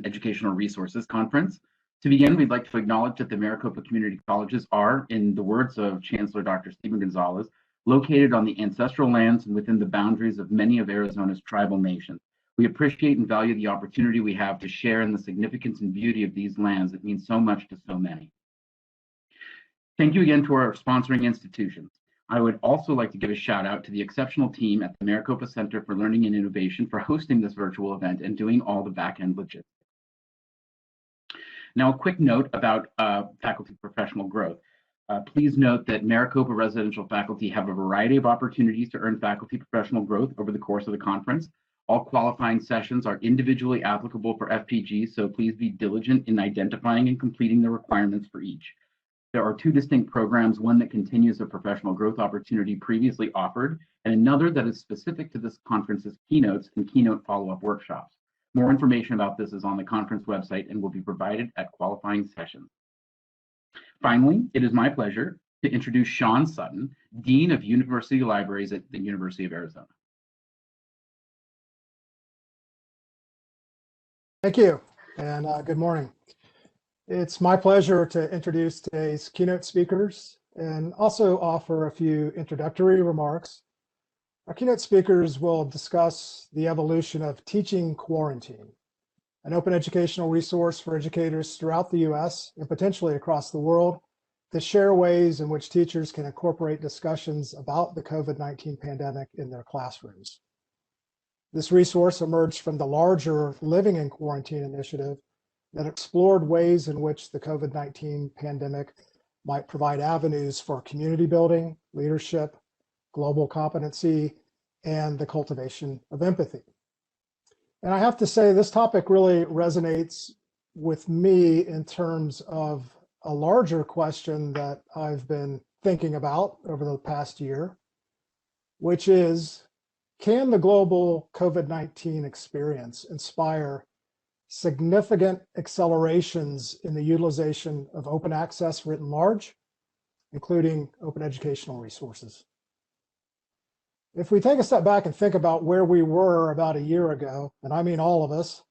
Educational Resources Conference. To begin, we'd like to acknowledge that the Maricopa Community Colleges are, in the words of Chancellor Dr. Stephen Gonzalez, located on the ancestral lands and within the boundaries of many of Arizona's tribal nations. We appreciate and value the opportunity we have to share in the significance and beauty of these lands that mean so much to so many. Thank you again to our sponsoring institutions. I would also like to give a shout out to the exceptional team at the Maricopa Center for Learning and Innovation for hosting this virtual event and doing all the back-end logistics. Now, a quick note about faculty professional growth. Please note that Maricopa residential faculty have a variety of opportunities to earn faculty professional growth over the course of the conference. All qualifying sessions are individually applicable for FPG, so please be diligent in identifying and completing the requirements for each. There are two distinct programs, one that continues a professional growth opportunity previously offered, and another that is specific to this conference's keynotes and keynote follow-up workshops. More information about this is on the conference website and will be provided at qualifying sessions. Finally, it is my pleasure to introduce Sean Sutton, Dean of University Libraries at the University of Arizona. Thank you, and good morning. It's my pleasure to introduce today's keynote speakers and also offer a few introductory remarks. Our keynote speakers will discuss the evolution of teaching quarantine, an open educational resource for educators throughout the US and potentially across the world to share ways in which teachers can incorporate discussions about the COVID-19 pandemic in their classrooms. This resource emerged from the larger Living in Quarantine initiative that explored ways in which the COVID-19 pandemic might provide avenues for community building, leadership, global competency, and the cultivation of empathy. And I have to say, this topic really resonates with me in terms of a larger question that I've been thinking about over the past year, which is, can the global COVID-19 experience inspire significant accelerations in the utilization of open access writ large, including open educational resources? If we take a step back and think about where we were about a year ago, and I mean all of us,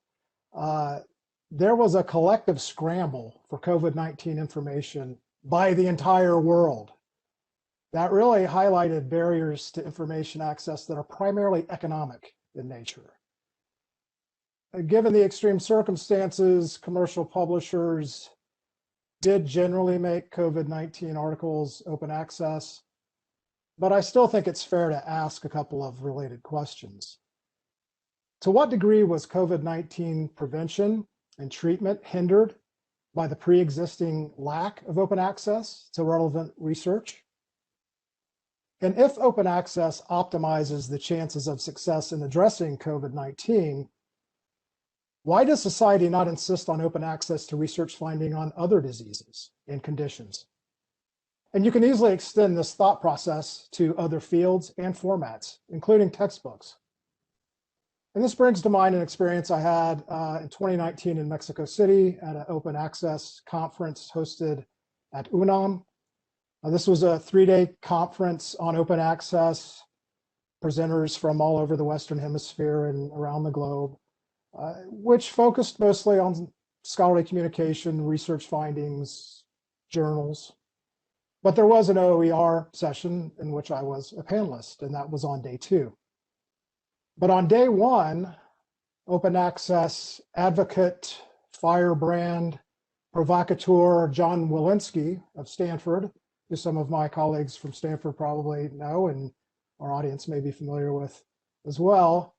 there was a collective scramble for COVID-19 information by the entire world. That really highlighted barriers to information access that are primarily economic in nature. Given the extreme circumstances, commercial publishers did generally make COVID-19 articles open access, but I still think it's fair to ask a couple of related questions. To what degree was COVID-19 prevention and treatment hindered by the pre-existing lack of open access to relevant research? And if open access optimizes the chances of success in addressing COVID-19, why does society not insist on open access to research finding on other diseases and conditions? And you can easily extend this thought process to other fields and formats, including textbooks. And this brings to mind an experience I had in 2019 in Mexico City at an open access conference hosted at UNAM. This was a 3-day conference on open access, presenters from all over the Western Hemisphere and around the globe, which focused mostly on scholarly communication, research findings, journals. But there was an OER session in which I was a panelist, and that was on day 2. But on day 1, open access advocate, firebrand, provocateur John Walensky of Stanford, who some of my colleagues from Stanford probably know and our audience may be familiar with as well,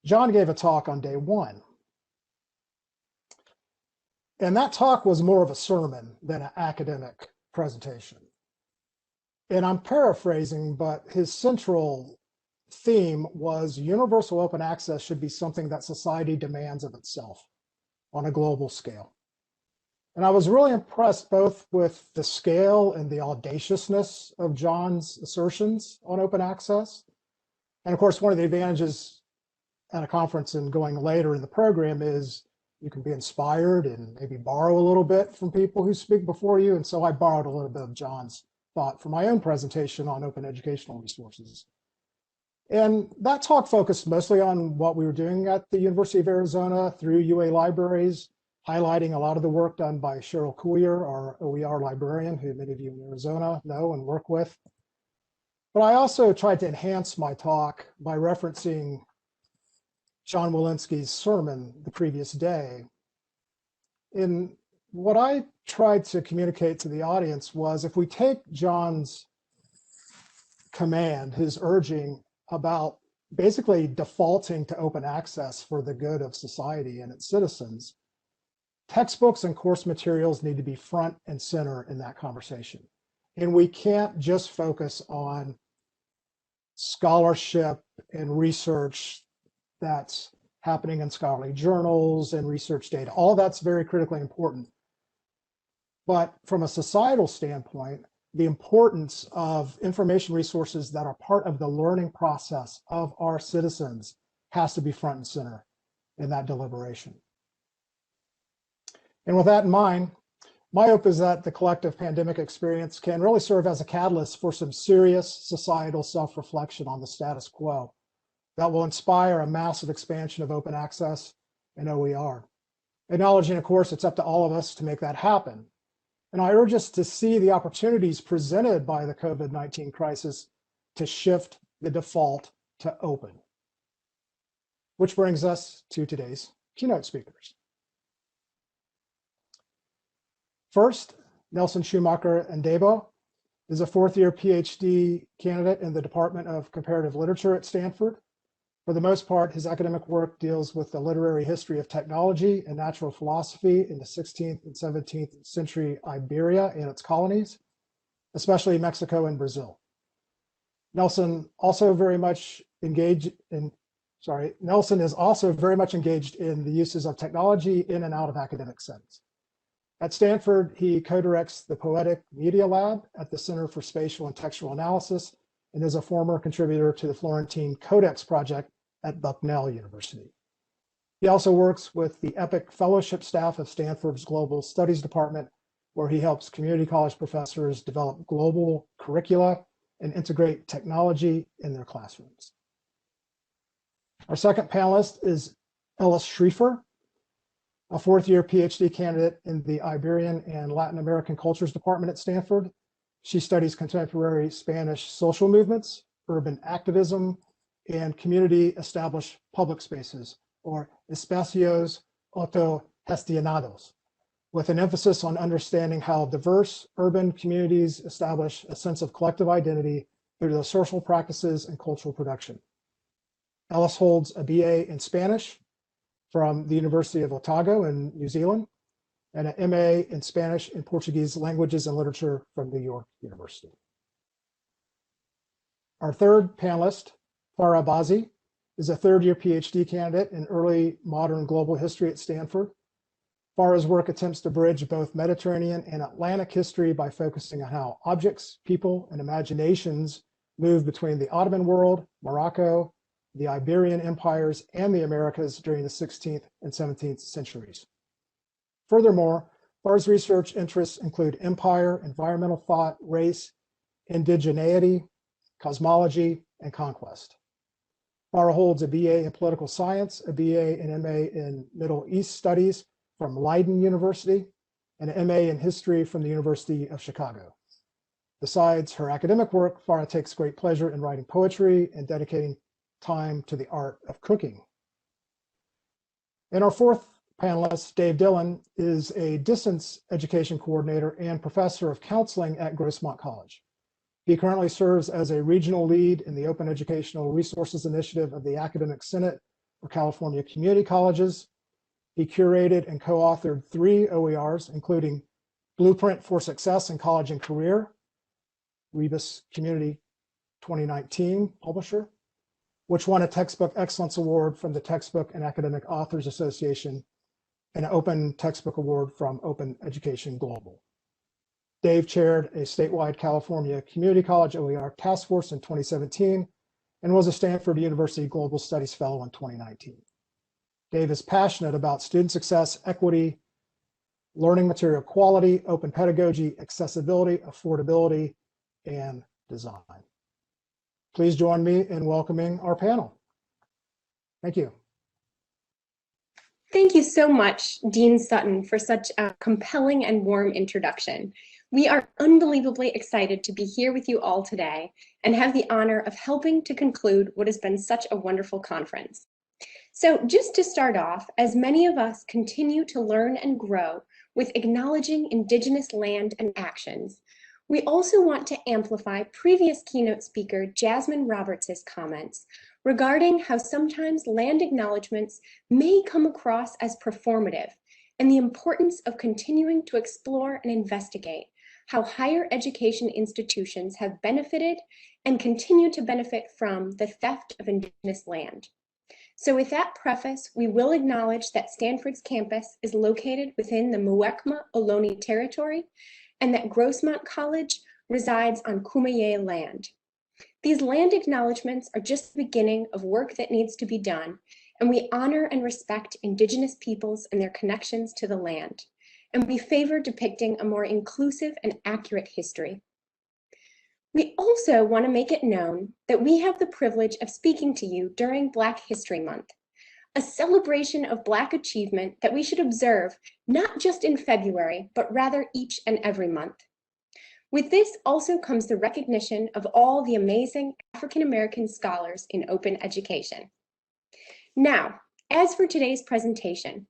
John gave a talk on day 1. And that talk was more of a sermon than an academic presentation. And I'm paraphrasing, but his central theme was universal open access should be something that society demands of itself on a global scale. And I was really impressed both with the scale and the audaciousness of John's assertions on open access. And of course, one of the advantages at a conference and going later in the program is you can be inspired and maybe borrow a little bit from people who speak before you. And so I borrowed a little bit of John's thought for my own presentation on open educational resources. And that talk focused mostly on what we were doing at the University of Arizona through UA Libraries, highlighting a lot of the work done by Cheryl Coulier, our OER librarian, who many of you in Arizona know and work with. But I also tried to enhance my talk by referencing John Walensky's sermon the previous day. And what I tried to communicate to the audience was, if we take John's command, his urging about basically defaulting to open access for the good of society and its citizens, textbooks and course materials need to be front and center in that conversation. And we can't just focus on scholarship and research that's happening in scholarly journals and research data. All that's very critically important. But from a societal standpoint, the importance of information resources that are part of the learning process of our citizens has to be front and center in that deliberation. And with that in mind, my hope is that the collective pandemic experience can really serve as a catalyst for some serious societal self-reflection on the status quo that will inspire a massive expansion of open access and OER. Acknowledging, of course, it's up to all of us to make that happen. And I urge us to see the opportunities presented by the COVID-19 crisis to shift the default to open. Which brings us to today's keynote speakers. First, Nelson Schumacher Ndebo is a fourth-year PhD candidate in the Department of Comparative Literature at Stanford. For the most part, his academic work deals with the literary history of technology and natural philosophy in the 16th and 17th century Iberia and its colonies, especially Mexico and Brazil. Nelson is also very much engaged in the uses of technology in and out of academic settings. At Stanford, he co-directs the Poetic Media Lab at the Center for Spatial and Textual Analysis and is a former contributor to the Florentine Codex project at Bucknell University. He also works with the EPIC Fellowship staff of Stanford's Global Studies Department, where he helps community college professors develop global curricula and integrate technology in their classrooms. Our second panelist is Ellis Schrieffer, a fourth-year PhD candidate in the Iberian and Latin American Cultures Department at Stanford. She studies contemporary Spanish social movements, urban activism, and community-established public spaces, or espacios autogestionados, with an emphasis on understanding how diverse urban communities establish a sense of collective identity through their social practices and cultural production. Ellis holds a BA in Spanish from the University of Otago in New Zealand, and an MA in Spanish and Portuguese languages and literature from New York University. Our third panelist, Farah Bazzi, is a third-year PhD candidate in early modern global history at Stanford. Farah's work attempts to bridge both Mediterranean and Atlantic history by focusing on how objects, people, and imaginations moved between the Ottoman world, Morocco, the Iberian empires, and the Americas during the 16th and 17th centuries. Furthermore, Farah's research interests include empire, environmental thought, race, indigeneity, cosmology, and conquest. Farah holds a BA in political science, a BA and MA in Middle East studies from Leiden University, and an MA in history from the University of Chicago. Besides her academic work, Farah takes great pleasure in writing poetry and dedicating time to the art of cooking. And our fourth panelist, Dave Dillon, is a distance education coordinator and professor of counseling at Grossmont College. He currently serves as a regional lead in the Open Educational Resources Initiative of the Academic Senate for California Community Colleges. He curated and co-authored 3 OERs, including Blueprint for Success in College and Career, Rebus Community 2019 publisher, which won a Textbook Excellence Award from the Textbook and Academic Authors Association, and an Open Textbook Award from Open Education Global. Dave chaired a statewide California Community College OER task force in 2017 and was a Stanford University Global Studies Fellow in 2019. Dave is passionate about student success, equity, learning material quality, open pedagogy, accessibility, affordability, and design. please join me in welcoming our panel. Thank you. Thank you so much, Dean Sutton, for such a compelling and warm introduction. We are unbelievably excited to be here with you all today and have the honor of helping to conclude what has been such a wonderful conference. So just to start off, as many of us continue to learn and grow with acknowledging Indigenous land and actions, we also want to amplify previous keynote speaker Jasmine Roberts' comments regarding how sometimes land acknowledgements may come across as performative and the importance of continuing to explore and investigate how higher education institutions have benefited and continue to benefit from the theft of Indigenous land. So with that preface, we will acknowledge that Stanford's campus is located within the Muwekma Ohlone territory and that Grossmont College resides on Kumeyaay land. These land acknowledgements are just the beginning of work that needs to be done, and we honor and respect Indigenous peoples and their connections to the land, and we favor depicting a more inclusive and accurate history. We also want to make it known that we have the privilege of speaking to you during Black History Month, a celebration of Black achievement that we should observe not just in February, but rather each and every month. With this also comes the recognition of all the amazing African-American scholars in open education. Now, as for today's presentation,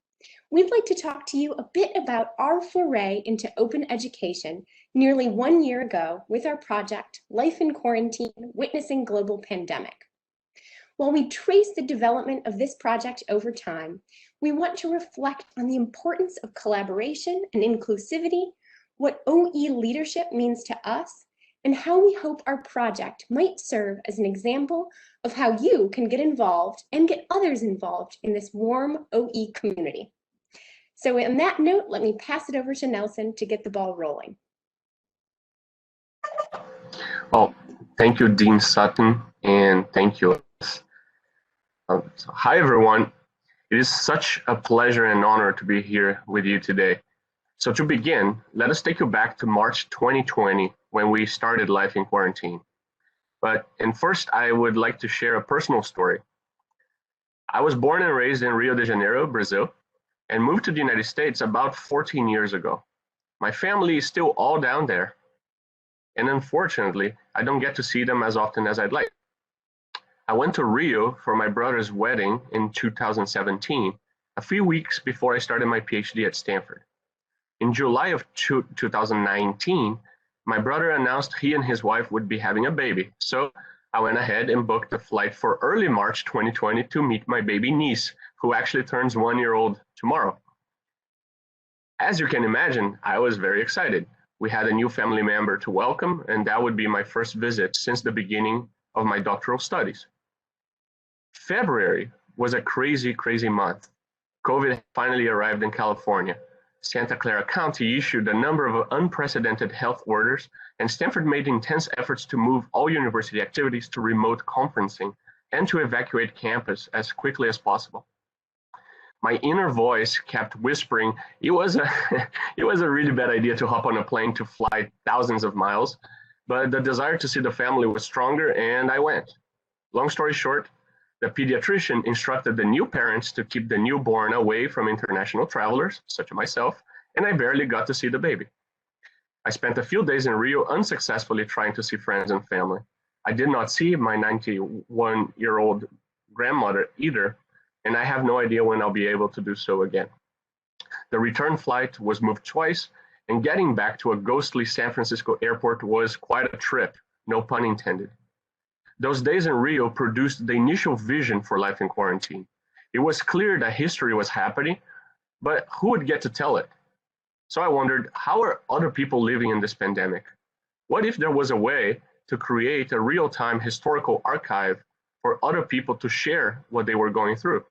we'd like to talk to you a bit about our foray into open education nearly 1 year ago with our project, Life in Quarantine, Witnessing Global Pandemic. While we trace the development of this project over time, we want to reflect on the importance of collaboration and inclusivity, what OE leadership means to us, and how we hope our project might serve as an example of how you can get involved and get others involved in this warm OE community. So on that note, let me pass it over to Nelson to get the ball rolling. Well, thank you, Dean Sutton, and thank you. So hi, everyone. It is such a pleasure and honor to be here with you today. So to begin, let us take you back to March 2020 when we started Life in Quarantine. And first, I would like to share a personal story. I was born and raised in Rio de Janeiro, Brazil, and moved to the United States about 14 years ago. My family is still all down there, and unfortunately, I don't get to see them as often as I'd like. I went to Rio for my brother's wedding in 2017, a few weeks before I started my PhD at Stanford. In July of 2019, my brother announced he and his wife would be having a baby, so I went ahead and booked a flight for early March 2020 to meet my baby niece, who actually turns 1 year old tomorrow. As you can imagine, I was very excited. We had a new family member to welcome, and that would be my first visit since the beginning of my doctoral studies. February was a crazy, crazy month. COVID finally arrived in California. Santa Clara County issued a number of unprecedented health orders, and Stanford made intense efforts to move all university activities to remote conferencing and to evacuate campus as quickly as possible. My inner voice kept whispering, it was a really bad idea to hop on a plane to fly thousands of miles, but the desire to see the family was stronger, and I went. Long story short, the pediatrician instructed the new parents to keep the newborn away from international travelers, such as myself, and I barely got to see the baby. I spent a few days in Rio unsuccessfully trying to see friends and family. I did not see my 91-year-old grandmother either, and I have no idea when I'll be able to do so again. The return flight was moved twice, and getting back to a ghostly San Francisco airport was quite a trip, no pun intended. Those days in Rio produced the initial vision for Life in Quarantine. It was clear that history was happening, but who would get to tell it? So I wondered, how are other people living in this pandemic? What if there was a way to create a real-time historical archive for other people to share what they were going through?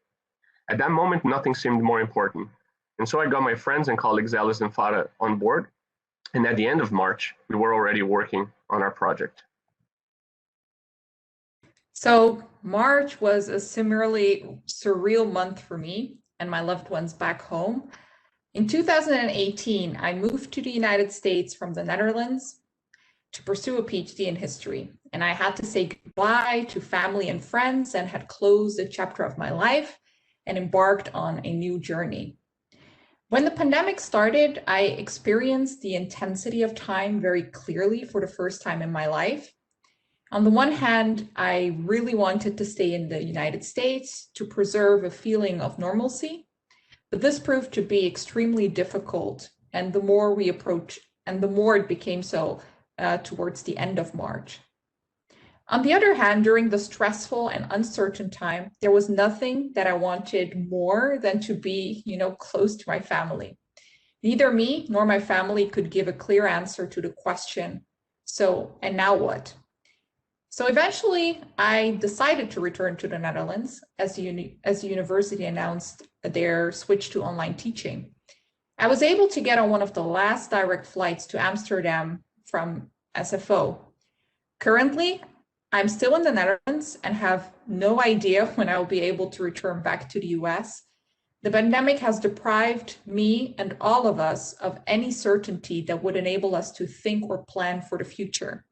At that moment, nothing seemed more important. And so I got my friends and colleagues Alice and Farah on board. And at the end of March, we were already working on our project. So March was a similarly surreal month for me and my loved ones back home. In 2018, I moved to the United States from the Netherlands. to pursue a PhD in history. And I had to say goodbye to family and friends and had closed a chapter of my life and embarked on a new journey. When the pandemic started, I experienced the intensity of time very clearly for the first time in my life. On the one hand, I really wanted to stay in the United States to preserve a feeling of normalcy, but this proved to be extremely difficult, and the more it became so towards the end of March. On the other hand, during the stressful and uncertain time, there was nothing that I wanted more than to be, close to my family. Neither me nor my family could give a clear answer to the question, so, and now what? So eventually, I decided to return to the Netherlands as the university announced their switch to online teaching. I was able to get on one of the last direct flights to Amsterdam from SFO. Currently, I'm still in the Netherlands and have no idea when I will be able to return back to the US. The pandemic has deprived me and all of us of any certainty that would enable us to think or plan for the future.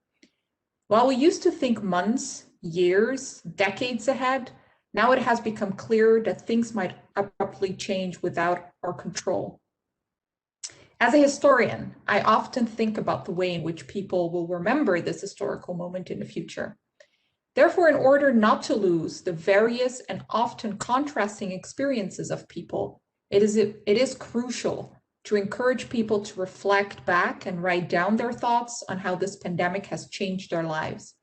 While we used to think months, years, decades ahead, now it has become clear that things might abruptly change without our control. As a historian, I often think about the way in which people will remember this historical moment in the future. Therefore, in order not to lose the various and often contrasting experiences of people, it is crucial to encourage people to reflect back and write down their thoughts on how this pandemic has changed their lives.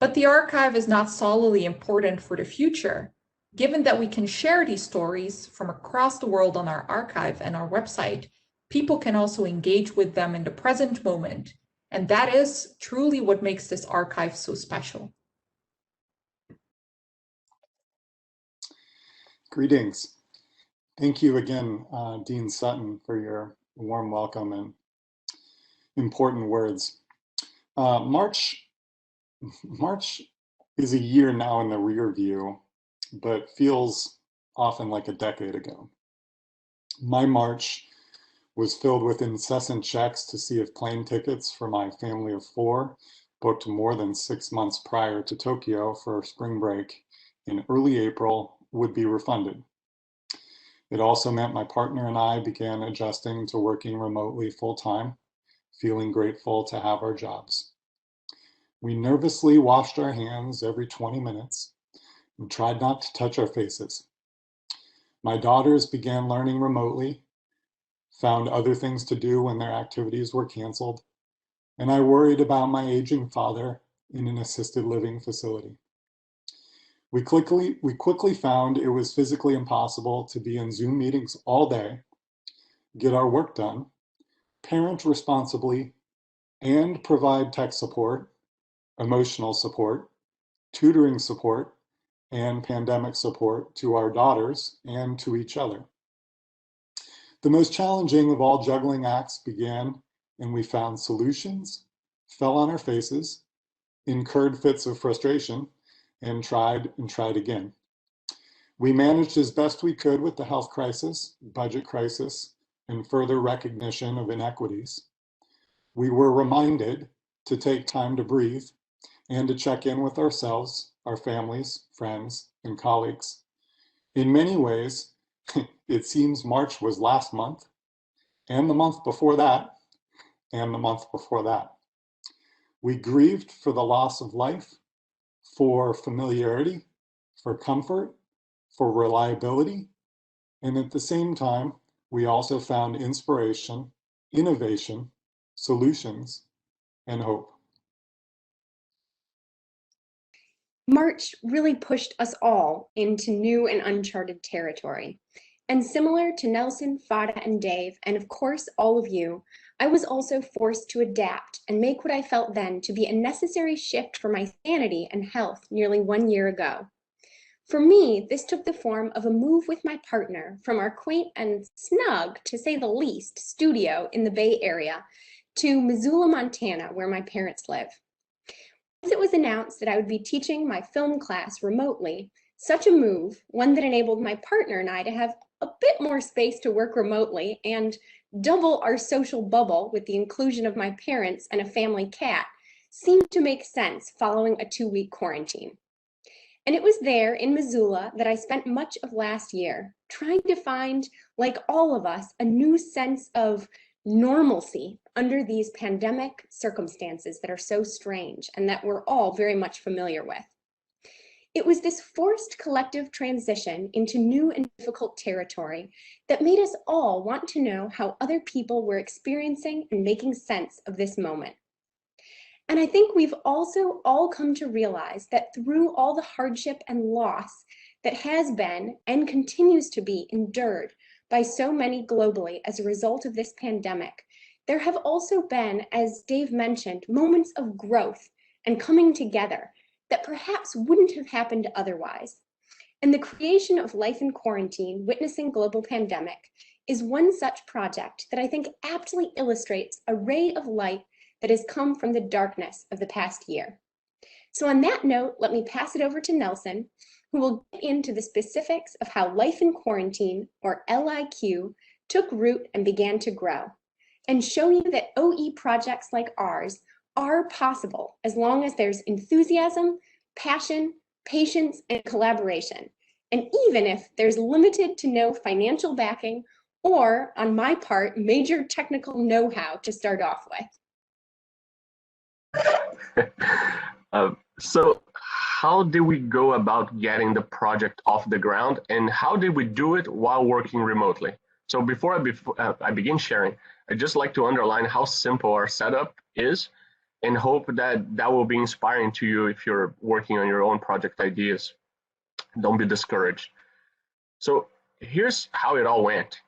But the archive is not solely important for the future, given that we can share these stories from across the world on our archive and our website. People can also engage with them in the present moment, and that is truly what makes this archive so special. Greetings. Thank you again, Dean Sutton, for your warm welcome and important words. March is a year now in the rear view, but feels often like a decade ago. My March was filled with incessant checks to see if plane tickets for my family of 4, booked more than 6 months prior to Tokyo for spring break in early April, would be refunded. It also meant my partner and I began adjusting to working remotely full-time, feeling grateful to have our jobs. We nervously washed our hands every 20 minutes and tried not to touch our faces. My daughters began learning remotely, found other things to do when their activities were canceled, and I worried about my aging father in an assisted living facility. We quickly found it was physically impossible to be in Zoom meetings all day, get our work done, parent responsibly, and provide tech support, emotional support, tutoring support, and pandemic support to our daughters and to each other. The most challenging of all juggling acts began, and we found solutions, fell on our faces, incurred fits of frustration, and tried again. We managed as best we could with the health crisis, budget crisis, and further recognition of inequities. We were reminded to take time to breathe and to check in with ourselves, our families, friends, and colleagues. In many ways, it seems March was last month, and the month before that, and the month before that. We grieved for the loss of life, for familiarity, for comfort, for reliability, and at the same time, we also found inspiration, innovation, solutions, and hope. March really pushed us all into new and uncharted territory. And similar to Nelson, Fada, and Dave, and of course all of you, I was also forced to adapt and make what I felt then to be a necessary shift for my sanity and health nearly 1 year ago. For me, this took the form of a move with my partner from our quaint and snug, to say the least, studio in the Bay Area to Missoula, Montana, where my parents live. Once it was announced that I would be teaching my film class remotely, such a move, one that enabled my partner and I to have a bit more space to work remotely and double our social bubble with the inclusion of my parents and a family cat seemed to make sense following a 2-week quarantine. And it was there in Missoula that I spent much of last year trying to find, like all of us, a new sense of normalcy under these pandemic circumstances that are so strange and that we're all very much familiar with. It was this forced collective transition into new and difficult territory that made us all want to know how other people were experiencing and making sense of this moment. And I think we've also all come to realize that through all the hardship and loss that has been and continues to be endured by so many globally as a result of this pandemic, there have also been, as Dave mentioned, moments of growth and coming together that perhaps wouldn't have happened otherwise. And the creation of Life in Quarantine, Witnessing Global Pandemic, is one such project that I think aptly illustrates a ray of light that has come from the darkness of the past year. So on that note, let me pass it over to Nelson, who will get into the specifics of how Life in Quarantine, or LIQ, took root and began to grow, and show you that OE projects like ours are possible as long as there's enthusiasm, passion, patience, and collaboration. And even if there's limited to no financial backing or, on my part, major technical know-how to start off with. So how did we go about getting the project off the ground, and how did we do it while working remotely? So before I begin sharing, I'd just like to underline how simple our setup is, and hope that that will be inspiring to you if you're working on your own project ideas. Don't be discouraged. So here's how it all went.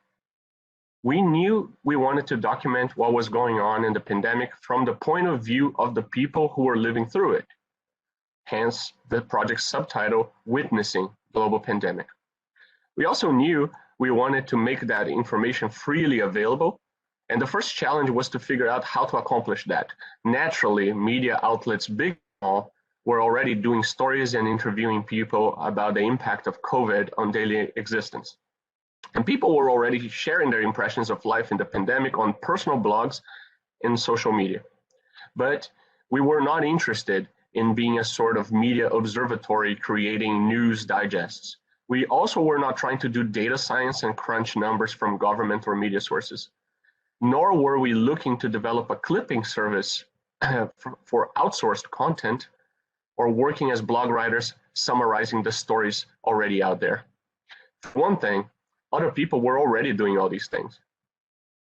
We knew we wanted to document what was going on in the pandemic from the point of view of the people who were living through it. Hence the project's subtitle, Witnessing Global Pandemic. We also knew we wanted to make that information freely available. And the first challenge was to figure out how to accomplish that. Naturally, media outlets, big and small, were already doing stories and interviewing people about the impact of COVID on daily existence. And people were already sharing their impressions of life in the pandemic on personal blogs and social media. But we were not interested in being a sort of media observatory creating news digests. We also were not trying to do data science and crunch numbers from government or media sources. Nor were we looking to develop a clipping service for outsourced content or working as blog writers summarizing the stories already out there. For one thing, other people were already doing all these things.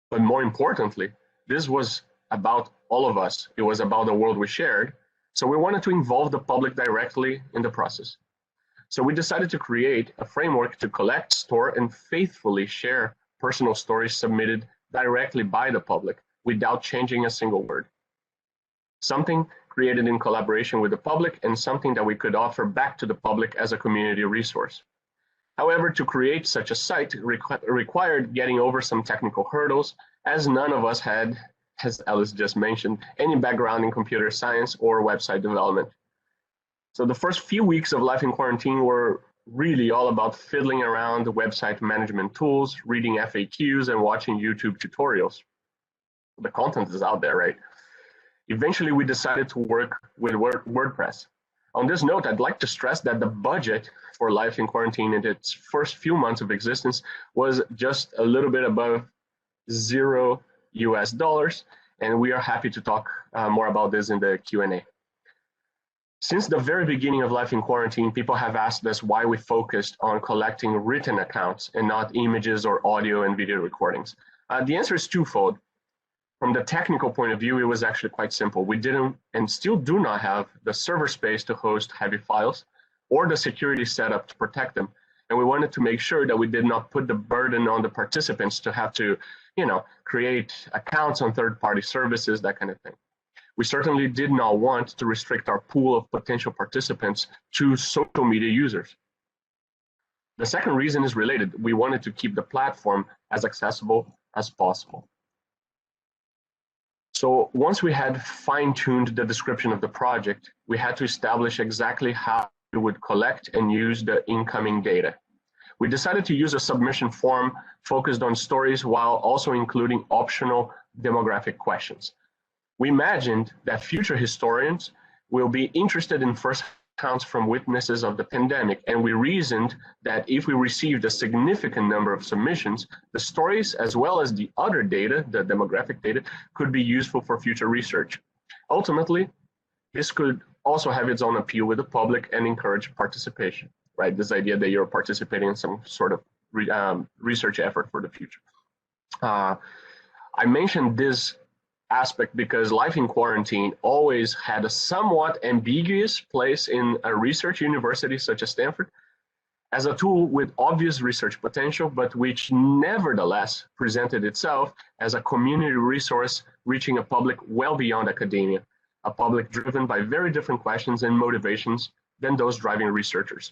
But more importantly, this was about all of us. It was about the world we shared. So we wanted to involve the public directly in the process. So we decided to create a framework to collect, store, and faithfully share personal stories submitted directly by the public without changing a single word. Something created in collaboration with the public and something that we could offer back to the public as a community resource. However, to create such a site required getting over some technical hurdles, as none of us had, as Alice just mentioned, any background in computer science or website development. So the first few weeks of Life in Quarantine were really all about fiddling around the website management tools, reading FAQs, and watching YouTube tutorials. The content is out there, right? Eventually, we decided to work with WordPress. On this note, I'd like to stress that the budget for Life in Quarantine in its first few months of existence was just a little bit above $0 US, and we are happy to talk more about this in the Q&A. Since the very beginning of Life in Quarantine, people have asked us why we focused on collecting written accounts and not images or audio and video recordings. The answer is twofold. From the technical point of view, it was actually quite simple. We didn't and still do not have the server space to host heavy files or the security setup to protect them. And we wanted to make sure that we did not put the burden on the participants to have to, create accounts on third-party services, that kind of thing. We certainly did not want to restrict our pool of potential participants to social media users. The second reason is related. We wanted to keep the platform as accessible as possible. So once we had fine-tuned the description of the project, we had to establish exactly how we would collect and use the incoming data. We decided to use a submission form focused on stories while also including optional demographic questions. We imagined that future historians will be interested in first accounts from witnesses of the pandemic, and we reasoned that if we received a significant number of submissions, the stories as well as the other data, the demographic data, could be useful for future research. Ultimately, this could also have its own appeal with the public and encourage participation, right? This idea that you're participating in some sort of research effort for the future. I mentioned this aspect because life in quarantine always had a somewhat ambiguous place in a research university such as Stanford as a tool with obvious research potential, but which nevertheless presented itself as a community resource reaching a public well beyond academia, a public driven by very different questions and motivations than those driving researchers.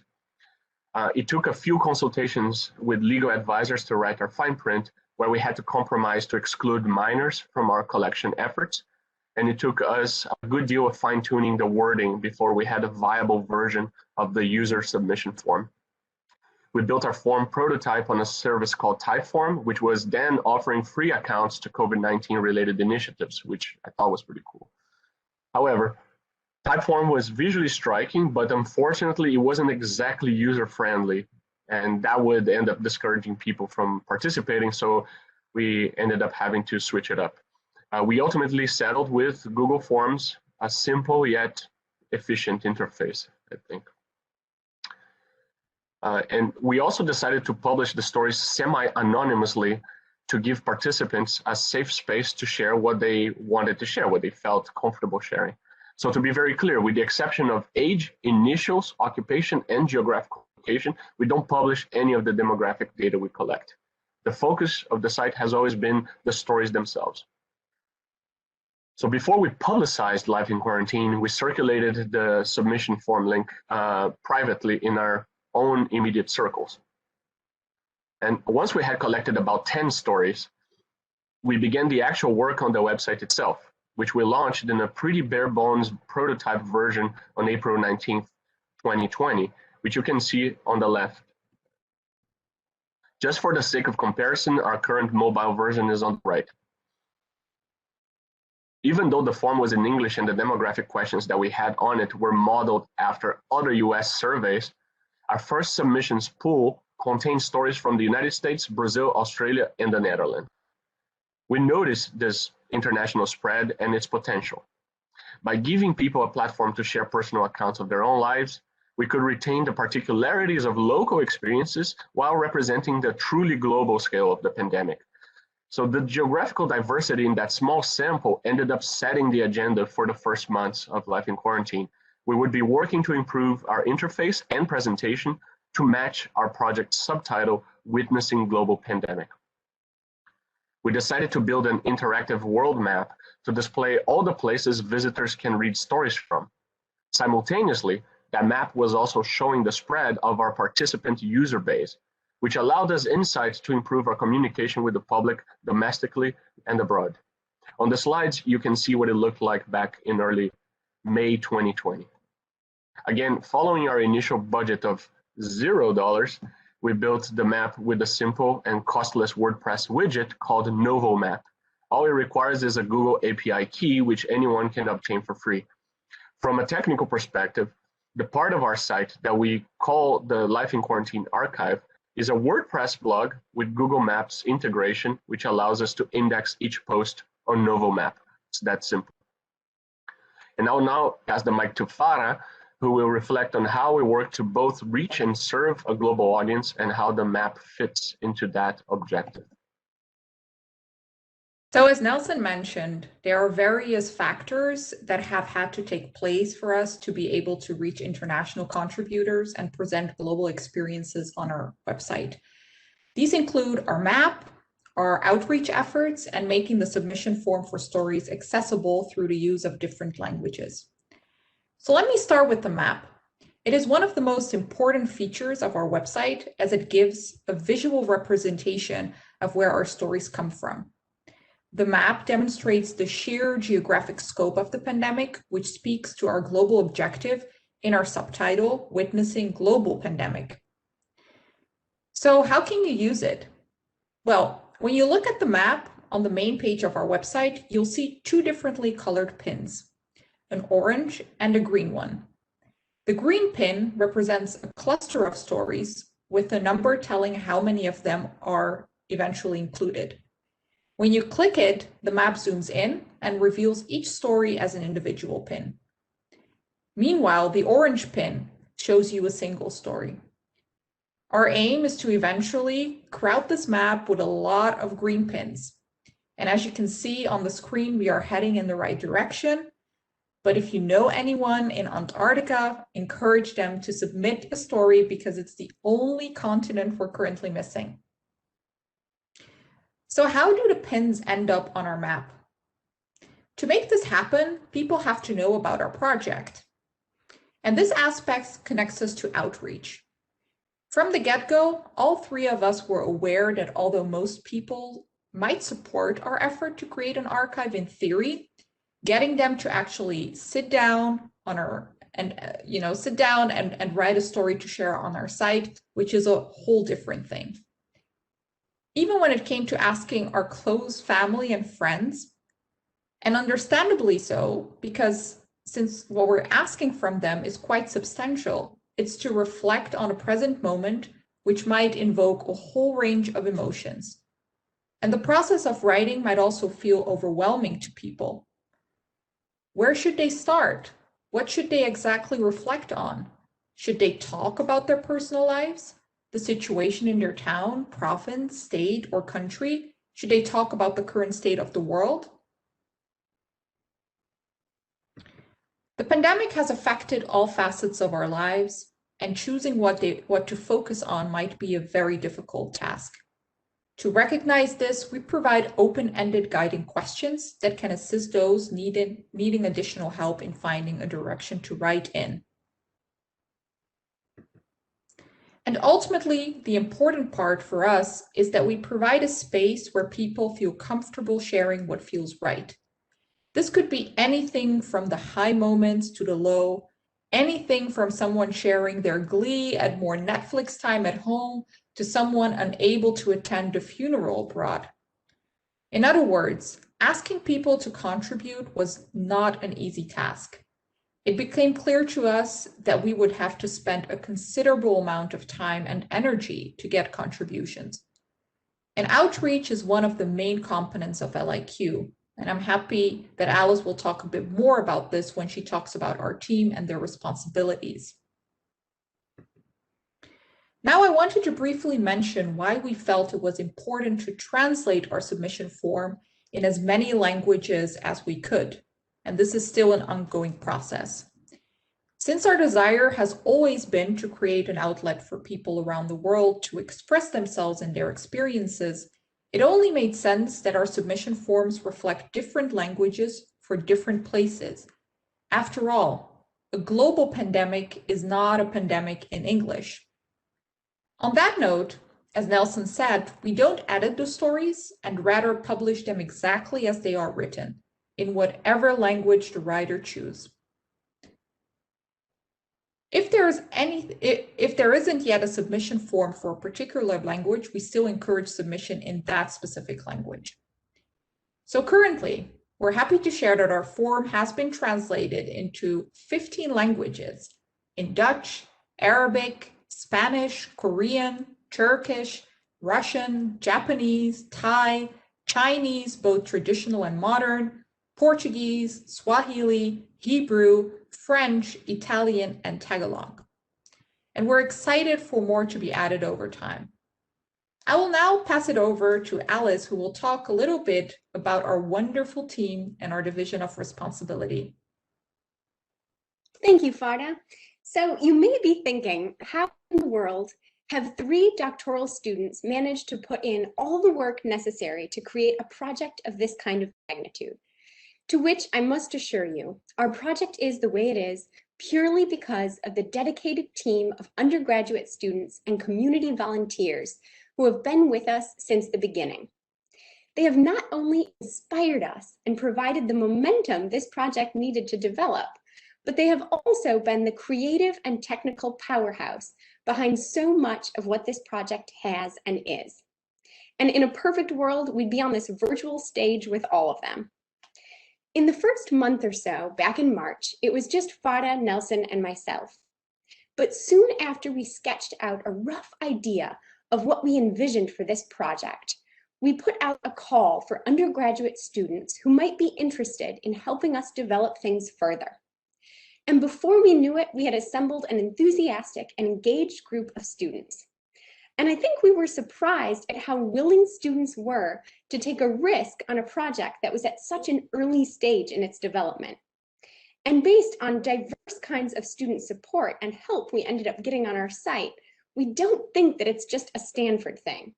It took a few consultations with legal advisors to write our fine print, where we had to compromise to exclude minors from our collection efforts. And it took us a good deal of fine-tuning the wording before we had a viable version of the user submission form. We built our form prototype on a service called Typeform, which was then offering free accounts to COVID-19 related initiatives, which I thought was pretty cool. However, Typeform was visually striking, but unfortunately it wasn't exactly user-friendly, and that would end up discouraging people from participating, so we ended up having to switch it up. We ultimately settled with Google Forms, a simple yet efficient interface, I think. And we also decided to publish the stories semi-anonymously to give participants a safe space to share what they wanted to share, what they felt comfortable sharing. So to be very clear, with the exception of age, initials, occupation, and geographical location, we don't publish any of the demographic data we collect. The focus of the site has always been the stories themselves. So before we publicized Life in Quarantine, we circulated the submission form link privately in our own immediate circles. And once we had collected about 10 stories, we began the actual work on the website itself, which we launched in a pretty bare bones prototype version on April 19th, 2020, which you can see on the left. Just for the sake of comparison, our current mobile version is on the right. Even though the form was in English and the demographic questions that we had on it were modeled after other US surveys, our first submissions pool contained stories from the United States, Brazil, Australia, and the Netherlands. We noticed this international spread and its potential. By giving people a platform to share personal accounts of their own lives, we could retain the particularities of local experiences while representing the truly global scale of the pandemic. So the geographical diversity in that small sample ended up setting the agenda for the first months of Life in Quarantine. We would be working to improve our interface and presentation to match our project subtitle, Witnessing Global Pandemic. We decided to build an interactive world map to display all the places visitors can read stories from. Simultaneously, that map was also showing the spread of our participant user base, which allowed us insights to improve our communication with the public domestically and abroad. On the slides, you can see what it looked like back in early May 2020. Again, following our initial budget of $0, we built the map with a simple and costless WordPress widget called Novo Map. All it requires is a Google API key, which anyone can obtain for free. From a technical perspective, the part of our site that we call the Life in Quarantine archive is a WordPress blog with Google Maps integration, which allows us to index each post on Novo Map. It's that simple. And I'll now pass the mic to Farah, who will reflect on how we work to both reach and serve a global audience and how the map fits into that objective. So as Nelson mentioned, there are various factors that have had to take place for us to be able to reach international contributors and present global experiences on our website. These include our map, our outreach efforts, and making the submission form for stories accessible through the use of different languages. So let me start with the map. It is one of the most important features of our website as it gives a visual representation of where our stories come from. The map demonstrates the sheer geographic scope of the pandemic, which speaks to our global objective in our subtitle, Witnessing Global Pandemic. So how can you use it? Well, when you look at the map on the main page of our website, you'll see two differently colored pins, an orange and a green one. The green pin represents a cluster of stories with a number telling how many of them are eventually included. When you click it, the map zooms in and reveals each story as an individual pin. Meanwhile, the orange pin shows you a single story. Our aim is to eventually crowd this map with a lot of green pins. And as you can see on the screen, we are heading in the right direction. But if you know anyone in Antarctica, encourage them to submit a story because it's the only continent we're currently missing. So how do the pins end up on our map? To make this happen, people have to know about our project. And this aspect connects us to outreach. From the get-go, all three of us were aware that although most people might support our effort to create an archive in theory, getting them to actually sit down and write a story to share on our site, which is a whole different thing. Even when it came to asking our close family and friends, and understandably so, because since what we're asking from them is quite substantial, it's to reflect on a present moment, which might invoke a whole range of emotions. And the process of writing might also feel overwhelming to people. Where should they start? What should they exactly reflect on? Should they talk about their personal lives, the situation in their town, province, state, or country? Should they talk about the current state of the world? The pandemic has affected all facets of our lives, and choosing what to focus on might be a very difficult task. To recognize this, we provide open-ended guiding questions that can assist those needing additional help in finding a direction to write in. And ultimately, the important part for us is that we provide a space where people feel comfortable sharing what feels right. This could be anything from the high moments to the low, anything from someone sharing their glee at more Netflix time at home to someone unable to attend a funeral abroad. In other words, asking people to contribute was not an easy task. It became clear to us that we would have to spend a considerable amount of time and energy to get contributions. And outreach is one of the main components of LIQ. And I'm happy that Alice will talk a bit more about this when she talks about our team and their responsibilities. Now I wanted to briefly mention why we felt it was important to translate our submission form in as many languages as we could. And this is still an ongoing process. Since our desire has always been to create an outlet for people around the world to express themselves and their experiences, it only made sense that our submission forms reflect different languages for different places. After all, a global pandemic is not a pandemic in English. On that note, as Nelson said, we don't edit the stories and rather publish them exactly as they are written, in whatever language the writer chooses. If there isn't yet a submission form for a particular language, we still encourage submission in that specific language. So currently, we're happy to share that our form has been translated into 15 languages in Dutch, Arabic, Spanish, Korean, Turkish, Russian, Japanese, Thai, Chinese, both traditional and modern, Portuguese, Swahili, Hebrew, French, Italian, and Tagalog. And we're excited for more to be added over time. I will now pass it over to Alice, who will talk a little bit about our wonderful team and our division of responsibility. Thank you, Farda. So you may be thinking, how in the world have 3 doctoral students managed to put in all the work necessary to create a project of this kind of magnitude? To which I must assure you, our project is the way it is purely because of the dedicated team of undergraduate students and community volunteers who have been with us since the beginning. They have not only inspired us and provided the momentum this project needed to develop, but they have also been the creative and technical powerhouse behind so much of what this project has and is. And in a perfect world, we'd be on this virtual stage with all of them. In the first month or so, back in March, it was just Farah, Nelson, and myself. But soon after we sketched out a rough idea of what we envisioned for this project, we put out a call for undergraduate students who might be interested in helping us develop things further. And before we knew it, we had assembled an enthusiastic and engaged group of students. And I think we were surprised at how willing students were to take a risk on a project that was at such an early stage in its development. And based on diverse kinds of student support and help we ended up getting on our site, we don't think that it's just a Stanford thing.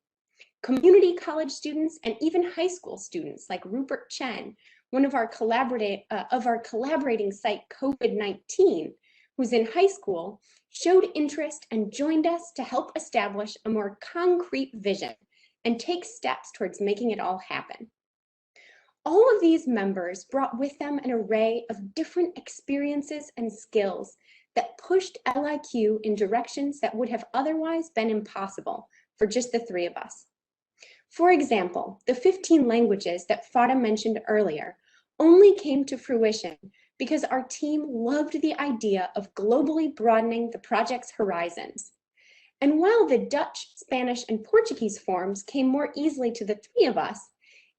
Community college students and even high school students like Rupert Chen, one of our collaborating site COVID-19, who's in high school, showed interest and joined us to help establish a more concrete vision and take steps towards making it all happen. All of these members brought with them an array of different experiences and skills that pushed LIQ in directions that would have otherwise been impossible for just the three of us. For example, the 15 languages that Farah mentioned earlier only came to fruition because our team loved the idea of globally broadening the project's horizons. And while the Dutch, Spanish, and Portuguese forms came more easily to the three of us,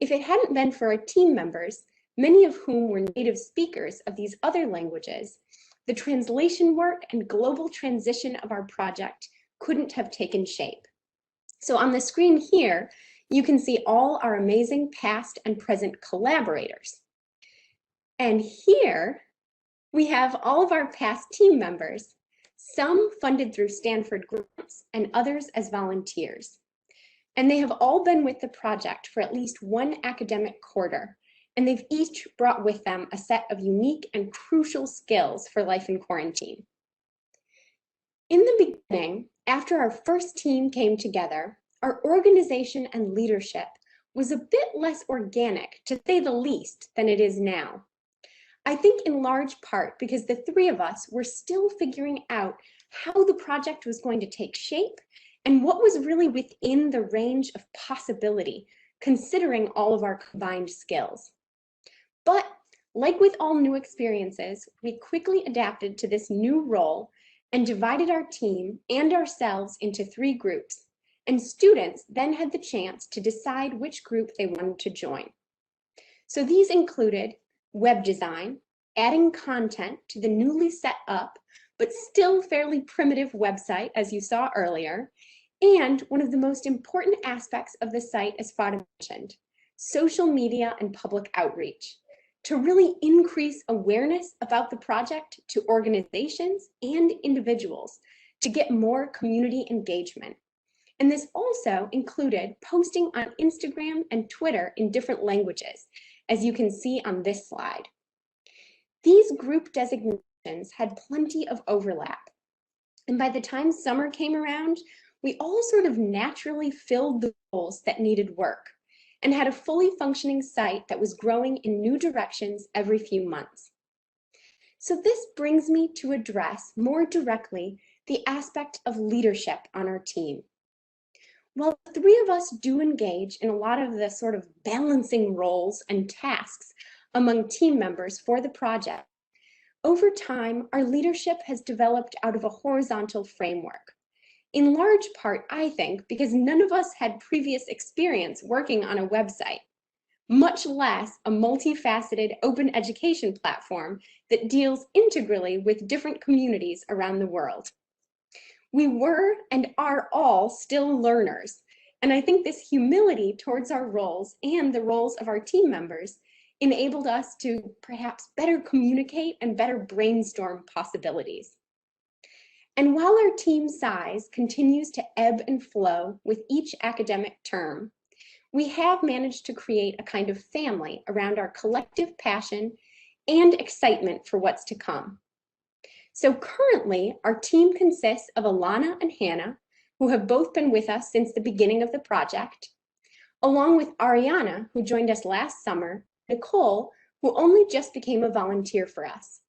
if it hadn't been for our team members, many of whom were native speakers of these other languages, the translation work and global transition of our project couldn't have taken shape. So on the screen here, you can see all our amazing past and present collaborators. And here we have all of our past team members, some funded through Stanford grants and others as volunteers. And they have all been with the project for at least one academic quarter, and they've each brought with them a set of unique and crucial skills for life in quarantine. In the beginning, after our first team came together, our organization and leadership was a bit less organic, to say the least, than it is now. I think in large part because the three of us were still figuring out how the project was going to take shape and what was really within the range of possibility, considering all of our combined skills. But like with all new experiences, we quickly adapted to this new role and divided our team and ourselves into 3 groups, and students then had the chance to decide which group they wanted to join. So these included web design, adding content to the newly set up, but still fairly primitive website, as you saw earlier, and one of the most important aspects of the site, as Farah mentioned, social media and public outreach, to really increase awareness about the project to organizations and individuals to get more community engagement. And this also included posting on Instagram and Twitter in different languages, as you can see on this slide. These group designations had plenty of overlap. And by the time summer came around, we all sort of naturally filled the roles that needed work and had a fully functioning site that was growing in new directions every few months. So this brings me to address more directly the aspect of leadership on our team. While the 3 of us do engage in a lot of the sort of balancing roles and tasks among team members for the project, over time, our leadership has developed out of a horizontal framework. In large part, I think, because none of us had previous experience working on a website, much less a multifaceted open education platform that deals integrally with different communities around the world. We were and are all still learners, and I think this humility towards our roles and the roles of our team members enabled us to perhaps better communicate and better brainstorm possibilities. And while our team size continues to ebb and flow with each academic term, we have managed to create a kind of family around our collective passion and excitement for what's to come. So currently, our team consists of Alana and Hannah, who have both been with us since the beginning of the project, along with Ariana, who joined us last summer, Nicole, who only just became a volunteer for us.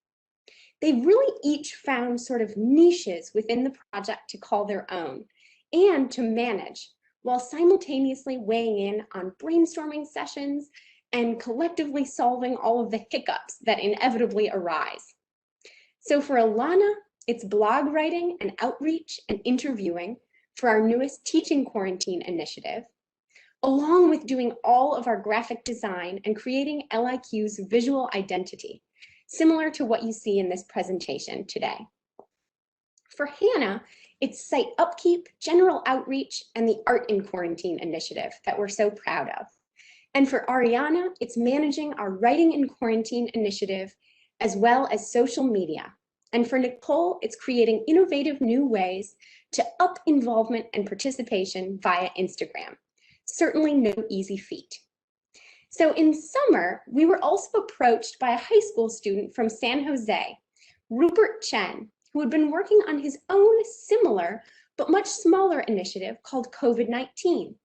they've really each found sort of niches within the project to call their own and to manage, while simultaneously weighing in on brainstorming sessions and collectively solving all of the hiccups that inevitably arise. So for Alana, it's blog writing and outreach and interviewing for our newest Teaching Quarantine initiative, along with doing all of our graphic design and creating LIQ's visual identity, similar to what you see in this presentation today. For Hannah, it's site upkeep, general outreach, and the Art in Quarantine initiative that we're so proud of. And for Ariana, it's managing our Writing in Quarantine initiative, as well as social media. And for Nicole, it's creating innovative new ways to up involvement and participation via Instagram. Certainly no easy feat. So in summer, we were also approached by a high school student from San Jose, Rupert Chen, who had been working on his own similar but much smaller initiative called COVID-19,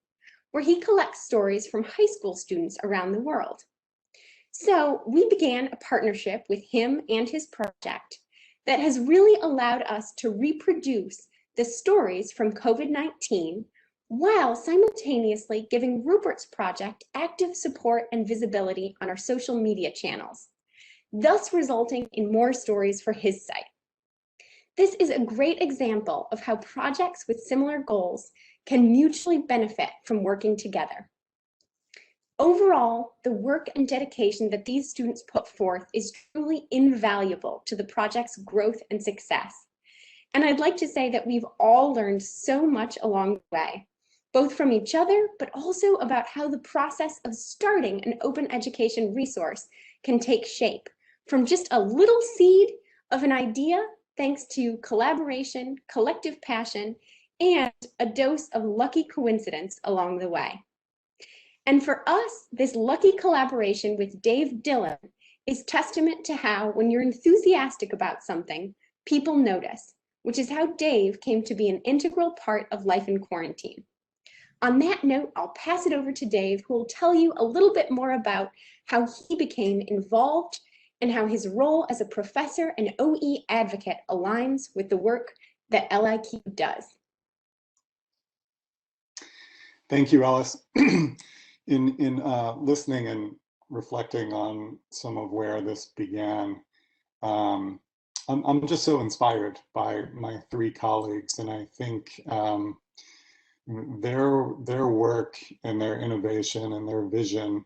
where he collects stories from high school students around the world. So we began a partnership with him and his project that has really allowed us to reproduce the stories from COVID-19 while simultaneously giving Rupert's project active support and visibility on our social media channels, thus resulting in more stories for his site. This is a great example of how projects with similar goals can mutually benefit from working together. Overall, the work and dedication that these students put forth is truly invaluable to the project's growth and success. And I'd like to say that we've all learned so much along the way, both from each other, but also about how the process of starting an open education resource can take shape from just a little seed of an idea, thanks to collaboration, collective passion, and a dose of lucky coincidence along the way. And for us, this lucky collaboration with Dave Dillon is testament to how, when you're enthusiastic about something, people notice, which is how Dave came to be an integral part of life in quarantine. On that note, I'll pass it over to Dave, who will tell you a little bit more about how he became involved and how his role as a professor and OE advocate aligns with the work that LIQ does. Thank you, Alice. In listening and reflecting on some of where this began, I'm just so inspired by my three colleagues, and I think their work and their innovation and their vision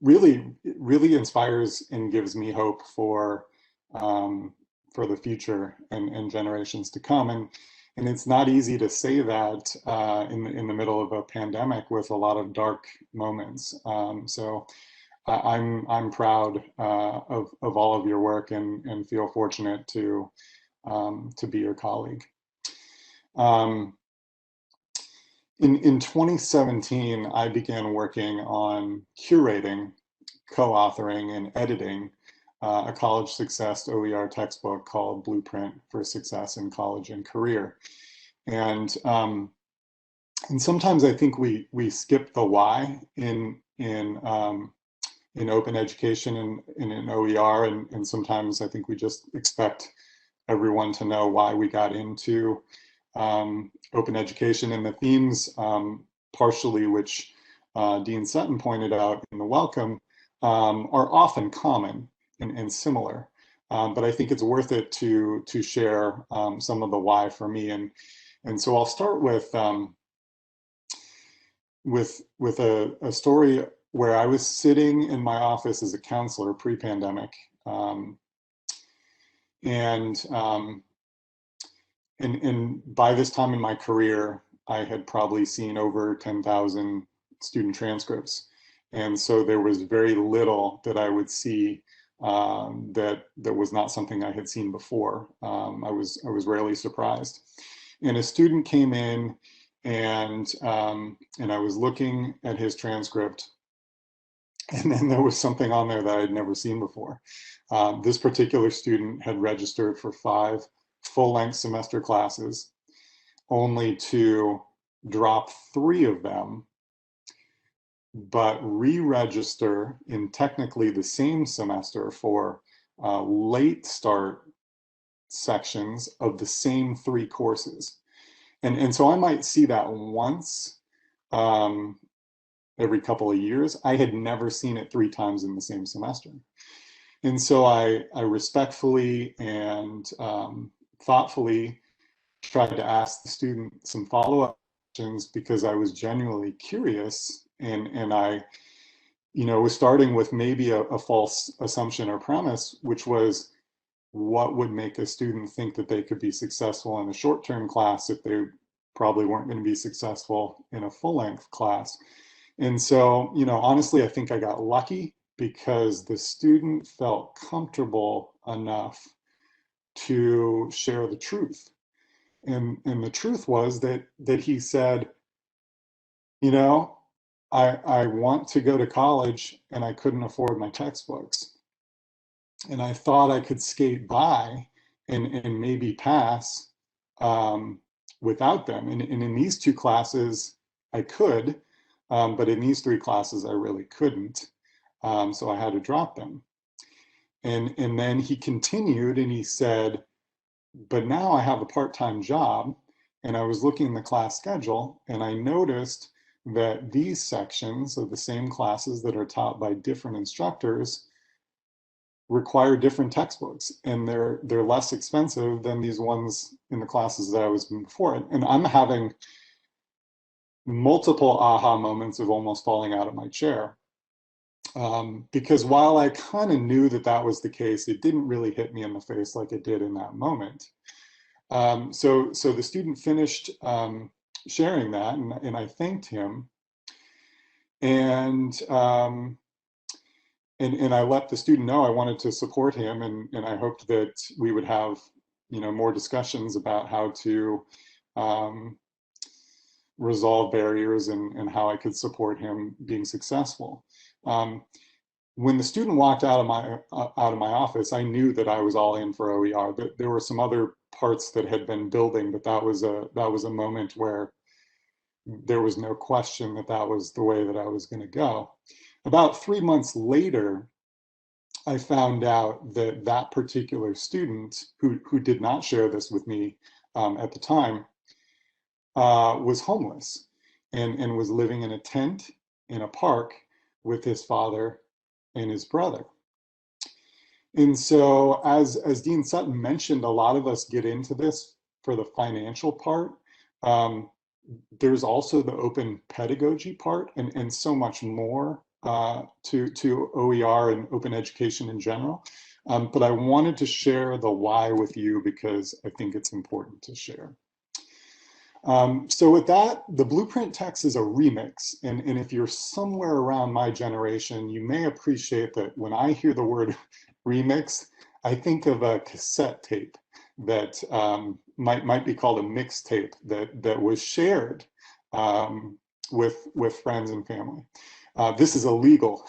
really inspires and gives me hope for the future and generations to come. And it's not easy to say that in the middle of a pandemic with a lot of dark moments. So I'm proud of all of your work and feel fortunate to be your colleague. In 2017, I began working on curating, co-authoring, and editing a college success OER textbook called Blueprint for Success in College and Career. And sometimes I think we skip the why in open education and in OER, and sometimes I think we just expect everyone to know why we got into open education, and the themes, partially which Dean Sutton pointed out in the welcome, are often common and similar. But I think it's worth it to share some of the why for me, and so I'll start with a story where I was sitting in my office as a counselor pre-pandemic, and by this time in my career, I had probably seen over 10,000 student transcripts. And so there was very little that I would see that was not something I had seen before. I was rarely surprised. And a student came in, and I was looking at his transcript, and then there was something on there that I'd never seen before. This particular student had registered for 5 full-length semester classes, only to drop 3 of them, but re-register in technically the same semester for late start sections of the same 3 courses. And so I might see that once every couple of years. I had never seen it 3 times in the same semester. And so I respectfully and thoughtfully tried to ask the student some follow-up questions because I was genuinely curious, and I, was starting with maybe a false assumption or premise, which was, what would make a student think that they could be successful in a short-term class if they probably weren't going to be successful in a full-length class? And so, honestly, I think I got lucky because the student felt comfortable enough to share the truth. And the truth was that he said, I want to go to college and I couldn't afford my textbooks. And I thought I could skate by and maybe pass without them. And in these 2 classes, I could, but in these 3 classes, I really couldn't. So I had to drop them. And then he continued and he said, but now I have a part-time job, and I was looking in the class schedule and I noticed that these sections of the same classes that are taught by different instructors require different textbooks, and they're less expensive than these ones in the classes that I was in before. And I'm having multiple aha moments of almost falling out of my chair. Because while I kind of knew that that was the case, it didn't really hit me in the face like it did in that moment. So the student finished sharing that, and I thanked him, and I let the student know I wanted to support him, and I hoped that we would have more discussions about how to resolve barriers and how I could support him being successful. When the student walked out of my office, I knew that I was all in for OER. That there were some other parts that had been building, but that was a moment where there was no question that that was the way that I was going to go. About 3 months later, I found out that that particular student, who did not share this with me at the time, was homeless and was living in a tent in a park with his father and his brother. And so, as Dean Sutton mentioned, a lot of us get into this for the financial part. There's also the open pedagogy part, and so much more to OER and open education in general. But I wanted to share the why with you because I think it's important to share. So with that, the Blueprint text is a remix. And if you're somewhere around my generation, you may appreciate that when I hear the word remix, I think of a cassette tape that might be called a mixtape that was shared with friends and family. This is a legal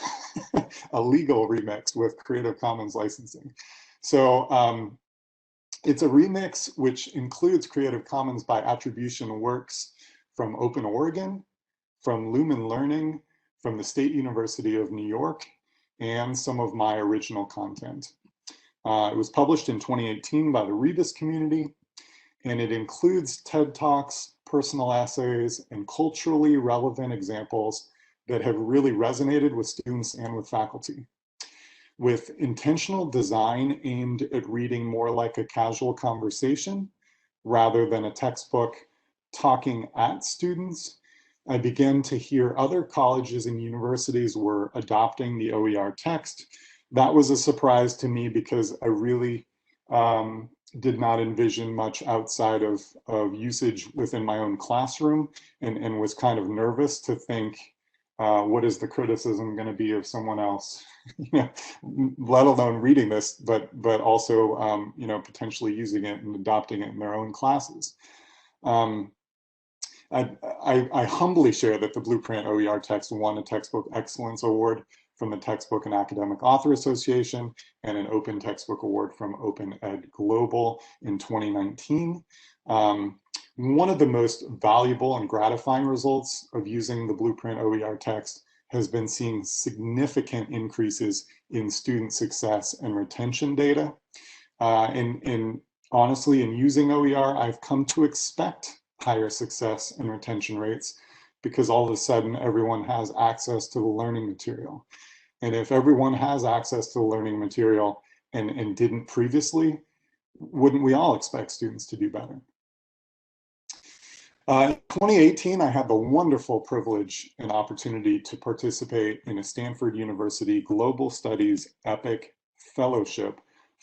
remix with Creative Commons licensing. So it's a remix which includes Creative Commons by attribution works from Open Oregon, from Lumen Learning, from the State University of New York, and some of my original content. It was published in 2018 by the Rebus community, and it includes TED Talks, personal essays, and culturally relevant examples that have really resonated with students and with faculty. With intentional design aimed at reading more like a casual conversation rather than a textbook talking at students, I began to hear other colleges and universities were adopting the OER text. That was a surprise to me because I really did not envision much outside of usage within my own classroom, and was kind of nervous to think, what is the criticism going to be of someone else, let alone reading this, but also potentially using it and adopting it in their own classes. I humbly share that the Blueprint OER text won a Textbook Excellence Award from the Textbook and Academic Author Association and an Open Textbook Award from Open Ed Global in 2019. One of the most valuable and gratifying results of using the Blueprint OER text has been seeing significant increases in student success and retention data. And honestly, in using OER, I've come to expect higher success and retention rates because all of a sudden everyone has access to the learning material. And if everyone has access to the learning material and didn't previously, wouldn't we all expect students to do better? In 2018, I had the wonderful privilege and opportunity to participate in a Stanford University Global Studies EPIC Fellowship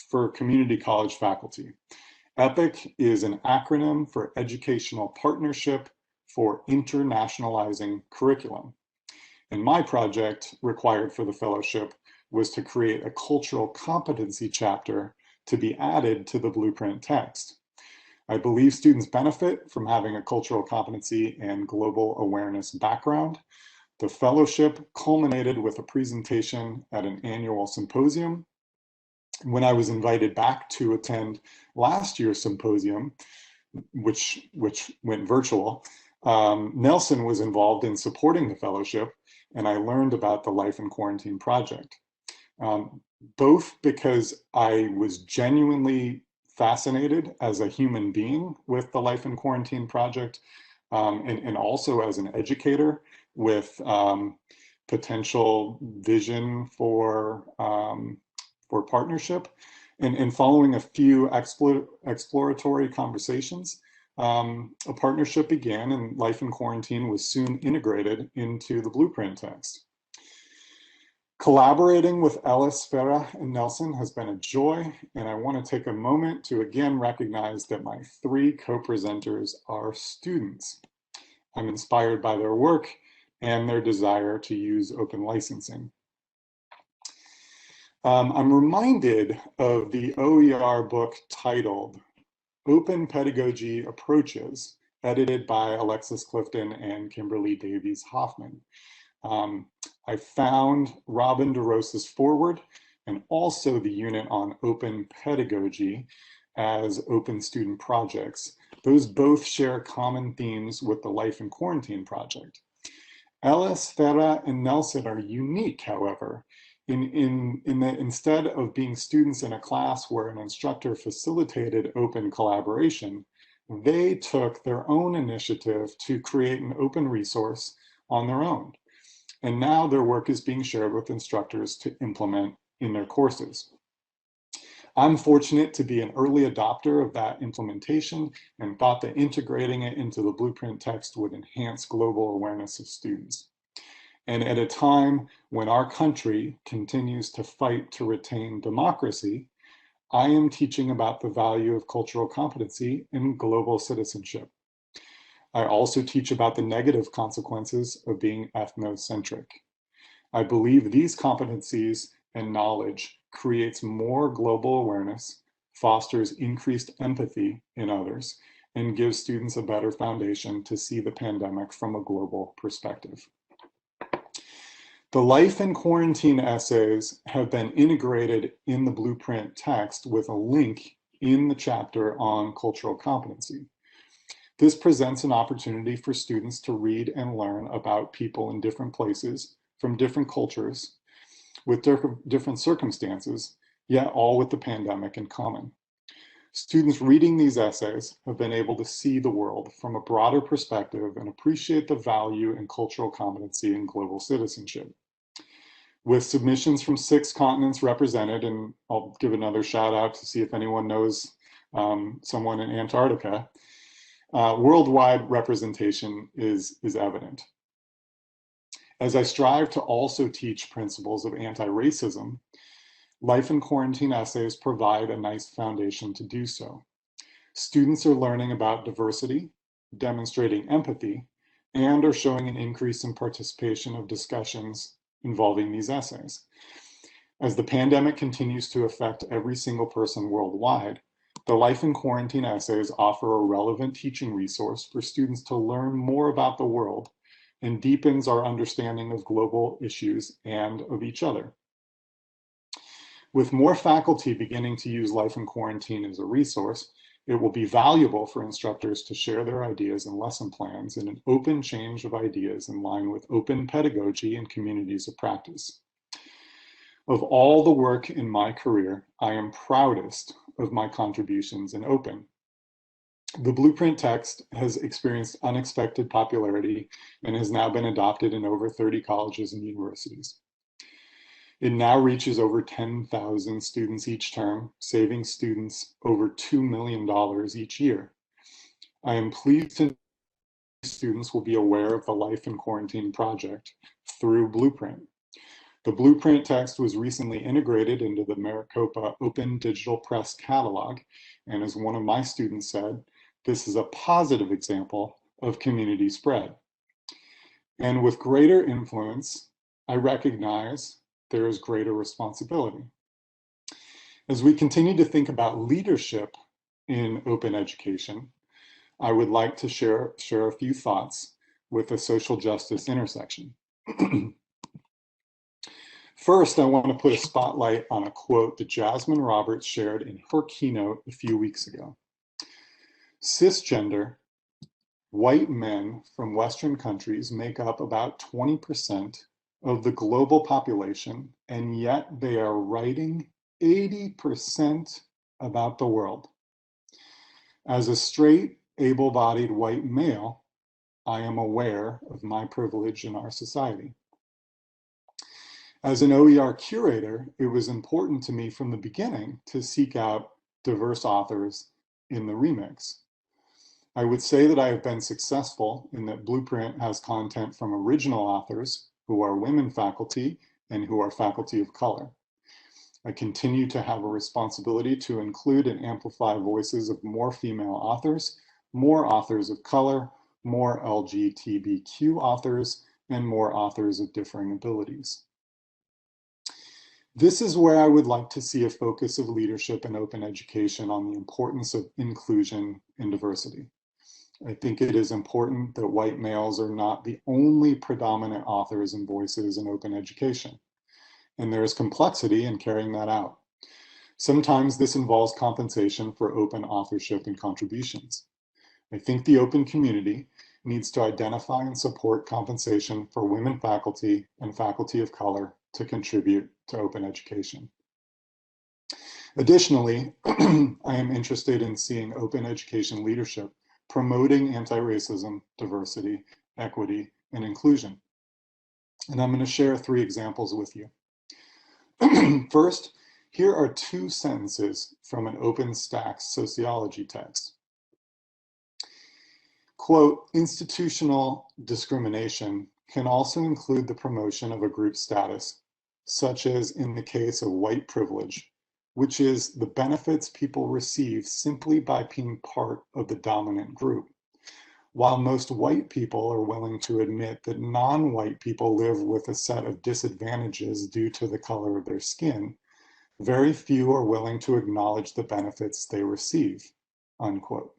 for community college faculty. EPIC is an acronym for Educational Partnership for Internationalizing Curriculum. And my project required for the fellowship was to create a cultural competency chapter to be added to the blueprint text. I believe students benefit from having a cultural competency and global awareness background. The fellowship culminated with a presentation at an annual symposium. When I was invited back to attend last year's symposium, which went virtual, Nelson was involved in supporting the fellowship, and I learned about the Life in Quarantine project. Both because I was genuinely fascinated as a human being with the Life in Quarantine project, and also as an educator with potential vision for partnership, and following a few exploratory conversations, a partnership began, and Life in Quarantine was soon integrated into the blueprint text. Collaborating with Ellis, Farah, and Nelson has been a joy, and I want to take a moment to again recognize that my three co-presenters are students. I'm inspired by their work and their desire to use open licensing. I'm reminded of the OER book titled Open Pedagogy Approaches, edited by Alexis Clifton and Kimberly Davies Hoffman. I found Robin DeRosa's foreword and also the unit on open pedagogy as open student projects. Those both share common themes with the Life in Quarantine project. Ellis, Farah, and Nelson are unique, however, in that instead of being students in a class where an instructor facilitated open collaboration, they took their own initiative to create an open resource on their own. And now their work is being shared with instructors to implement in their courses. I'm fortunate to be an early adopter of that implementation and thought that integrating it into the blueprint text would enhance global awareness of students. And at a time when our country continues to fight to retain democracy, I am teaching about the value of cultural competency in global citizenship. I also teach about the negative consequences of being ethnocentric. I believe these competencies and knowledge creates more global awareness, fosters increased empathy in others, and gives students a better foundation to see the pandemic from a global perspective. The Life in Quarantine essays have been integrated in the blueprint text with a link in the chapter on cultural competency. This presents an opportunity for students to read and learn about people in different places, from different cultures, with different circumstances, yet all with the pandemic in common. Students reading these essays have been able to see the world from a broader perspective and appreciate the value in cultural competency in global citizenship. With submissions from 6 continents represented, and I'll give another shout out to see if anyone knows someone in Antarctica, worldwide representation is evident. As I strive to also teach principles of anti-racism, Life in Quarantine essays provide a nice foundation to do so. Students are learning about diversity, demonstrating empathy, and are showing an increase in participation of discussions involving these essays. As the pandemic continues to affect every single person worldwide, the Life in Quarantine essays offer a relevant teaching resource for students to learn more about the world and deepens our understanding of global issues and of each other. With more faculty beginning to use Life in Quarantine as a resource, it will be valuable for instructors to share their ideas and lesson plans in an open change of ideas in line with open pedagogy and communities of practice. Of all the work in my career, I am proudest of my contributions in open. The Blueprint text has experienced unexpected popularity and has now been adopted in over 30 colleges and universities. It now reaches over 10,000 students each term, saving students over $2 million each year. I am pleased to know students will be aware of the Life in Quarantine project through Blueprint. The Blueprint text was recently integrated into the Maricopa Open Digital Press catalog, and as one of my students said, this is a positive example of community spread. And with greater influence, I recognize there is greater responsibility. As we continue to think about leadership in open education, I would like to share a few thoughts with the social justice intersection. First, I want to put a spotlight on a quote that Jasmine Roberts shared in her keynote a few weeks ago. Cisgender white men from Western countries make up about 20% of the global population, and yet they are writing 80% about the world. As a straight, able-bodied white male, I am aware of my privilege in our society. As an OER curator, it was important to me from the beginning to seek out diverse authors in the remix. I would say that I have been successful in that Blueprint has content from original authors who are women faculty and who are faculty of color. I continue to have a responsibility to include and amplify voices of more female authors, more authors of color, more LGBTQ authors, and more authors of differing abilities. This is where I would like to see a focus of leadership in open education on the importance of inclusion and diversity. I think it is important that white males are not the only predominant authors and voices in open education, and there is complexity in carrying that out. Sometimes this involves compensation for open authorship and contributions. I think the open community needs to identify and support compensation for women faculty and faculty of color to contribute to open education. Additionally, I am interested in seeing open education leadership promoting anti-racism, diversity, equity, and inclusion. And I'm going to share 3 examples with you. First, here are 2 sentences from an OpenStax sociology text. Quote, institutional discrimination can also include the promotion of a group status, such as in the case of white privilege, which is the benefits people receive simply by being part of the dominant group. While most white people are willing to admit that non-white people live with a set of disadvantages due to the color of their skin, very few are willing to acknowledge the benefits they receive, unquote.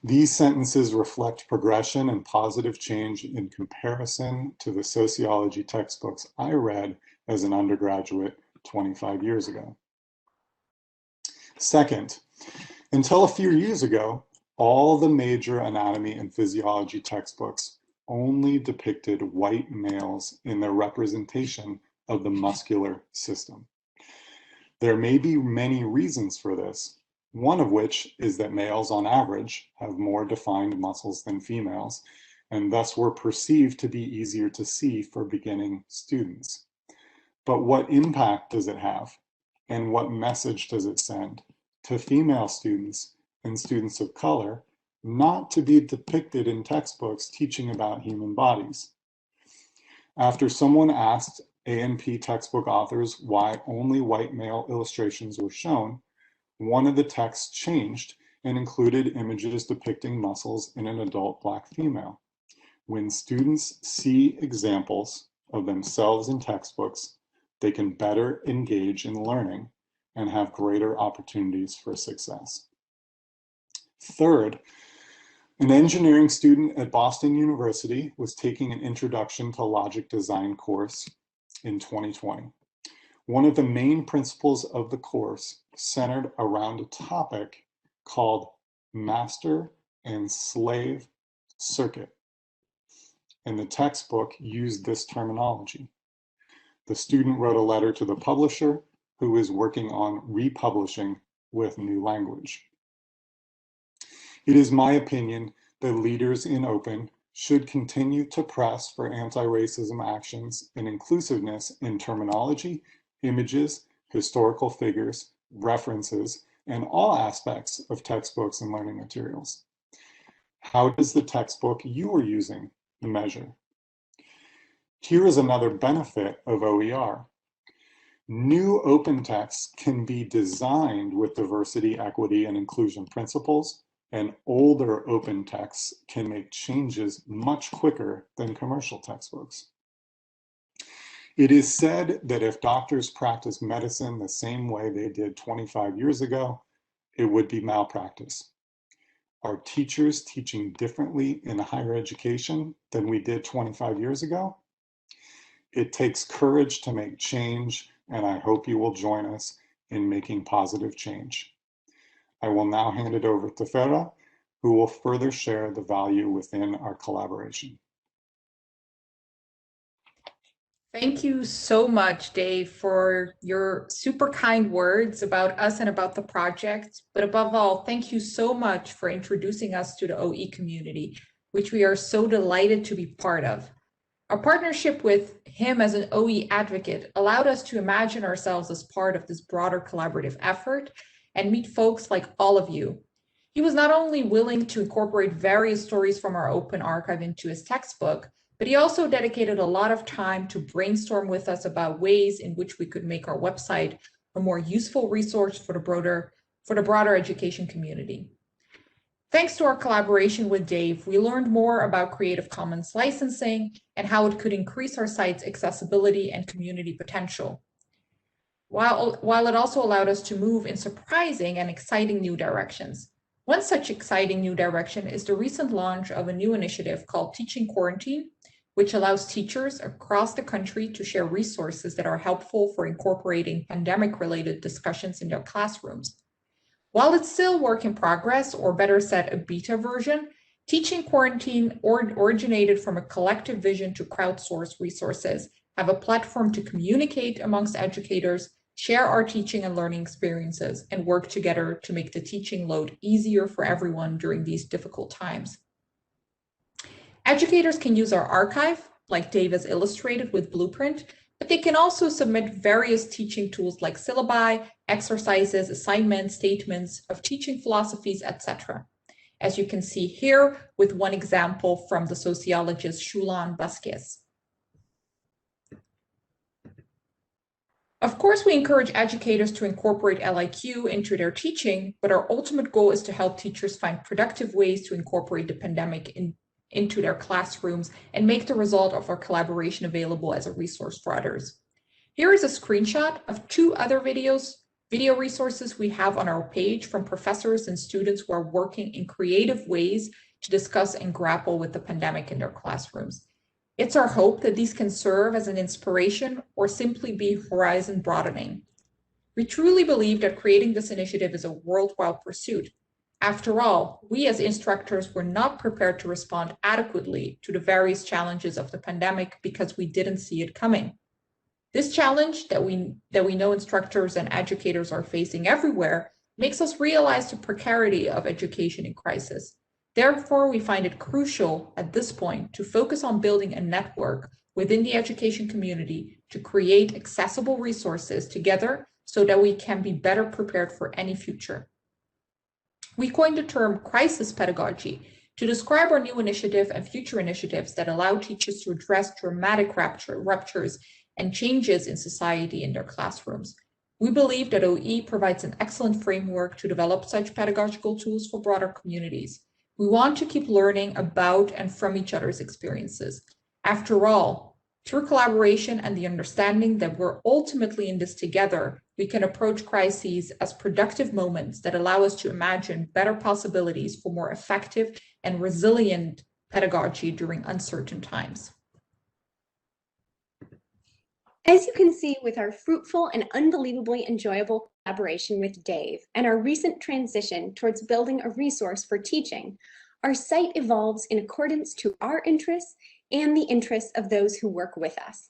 These sentences reflect progression and positive change in comparison to the sociology textbooks I read as an undergraduate 25 years ago. Second, until a few years ago, all the major anatomy and physiology textbooks only depicted white males in their representation of the muscular system. There may be many reasons for this, one of which is that males on average have more defined muscles than females, and thus were perceived to be easier to see for beginning students. But what impact does it have? And what message does it send to female students and students of color not to be depicted in textbooks teaching about human bodies? After someone asked A&P textbook authors why only white male illustrations were shown, one of the texts changed and included images depicting muscles in an adult Black female. When students see examples of themselves in textbooks, they can better engage in learning and have greater opportunities for success. Third, an engineering student at Boston University was taking an Introduction to Logic Design course in 2020. One of the main principles of the course centered around a topic called master and slave circuit. And the textbook used this terminology. The student wrote a letter to the publisher, who is working on republishing with new language. It is my opinion that leaders in open should continue to press for anti-racism actions and inclusiveness in terminology, images, historical figures, references, and all aspects of textbooks and learning materials. How does the textbook you are using measure? Here is another benefit of OER. New open texts can be designed with diversity, equity, and inclusion principles, and older open texts can make changes much quicker than commercial textbooks. It is said that if doctors practiced medicine the same way they did 25 years ago, it would be malpractice. Are teachers teaching differently in higher education than we did 25 years ago? It takes courage to make change, and I hope you will join us in making positive change. I will now hand it over to Farah, who will further share the value within our collaboration. Thank you so much, Dave, for your super kind words about us and about the project. But above all, thank you so much for introducing us to the OE community, which we are so delighted to be part of. Our partnership with him as an OE advocate allowed us to imagine ourselves as part of this broader collaborative effort and meet folks like all of you. He was not only willing to incorporate various stories from our open archive into his textbook, but he also dedicated a lot of time to brainstorm with us about ways in which we could make our website a more useful resource for the broader education community. Thanks to our collaboration with Dave, we learned more about Creative Commons licensing and how it could increase our site's accessibility and community potential, while it also allowed us to move in surprising and exciting new directions. One such exciting new direction is the recent launch of a new initiative called Teaching Quarantine, which allows teachers across the country to share resources that are helpful for incorporating pandemic-related discussions in their classrooms. While it's still work in progress, or better said, a beta version, Teaching Quarantine originated from a collective vision to crowdsource resources, have a platform to communicate amongst educators, share our teaching and learning experiences, and work together to make the teaching load easier for everyone during these difficult times. Educators can use our archive, like Dave has illustrated with Blueprint, but they can also submit various teaching tools like syllabi, exercises, assignments, statements of teaching philosophies, etc. As you can see here with one example from the sociologist Shulan Vasquez. Of course, we encourage educators to incorporate LIQ into their teaching, but our ultimate goal is to help teachers find productive ways to incorporate the pandemic into their classrooms and make the result of our collaboration available as a resource for others. Here is a screenshot of 2 other video resources we have on our page from professors and students who are working in creative ways to discuss and grapple with the pandemic in their classrooms. It's our hope that these can serve as an inspiration or simply be horizon broadening. We truly believe that creating this initiative is a worthwhile pursuit. After all, we as instructors were not prepared to respond adequately to the various challenges of the pandemic because we didn't see it coming. This challenge that we know instructors and educators are facing everywhere makes us realize the precarity of education in crisis. Therefore, we find it crucial at this point to focus on building a network within the education community to create accessible resources together so that we can be better prepared for any future. We coined the term crisis pedagogy to describe our new initiative and future initiatives that allow teachers to address dramatic ruptures and changes in society in their classrooms. We believe that OE provides an excellent framework to develop such pedagogical tools for broader communities. We want to keep learning about and from each other's experiences. After all, through collaboration and the understanding that we're ultimately in this together, we can approach crises as productive moments that allow us to imagine better possibilities for more effective and resilient pedagogy during uncertain times. As you can see with our fruitful and unbelievably enjoyable collaboration with Dave and our recent transition towards building a resource for teaching, our site evolves in accordance to our interests and the interests of those who work with us.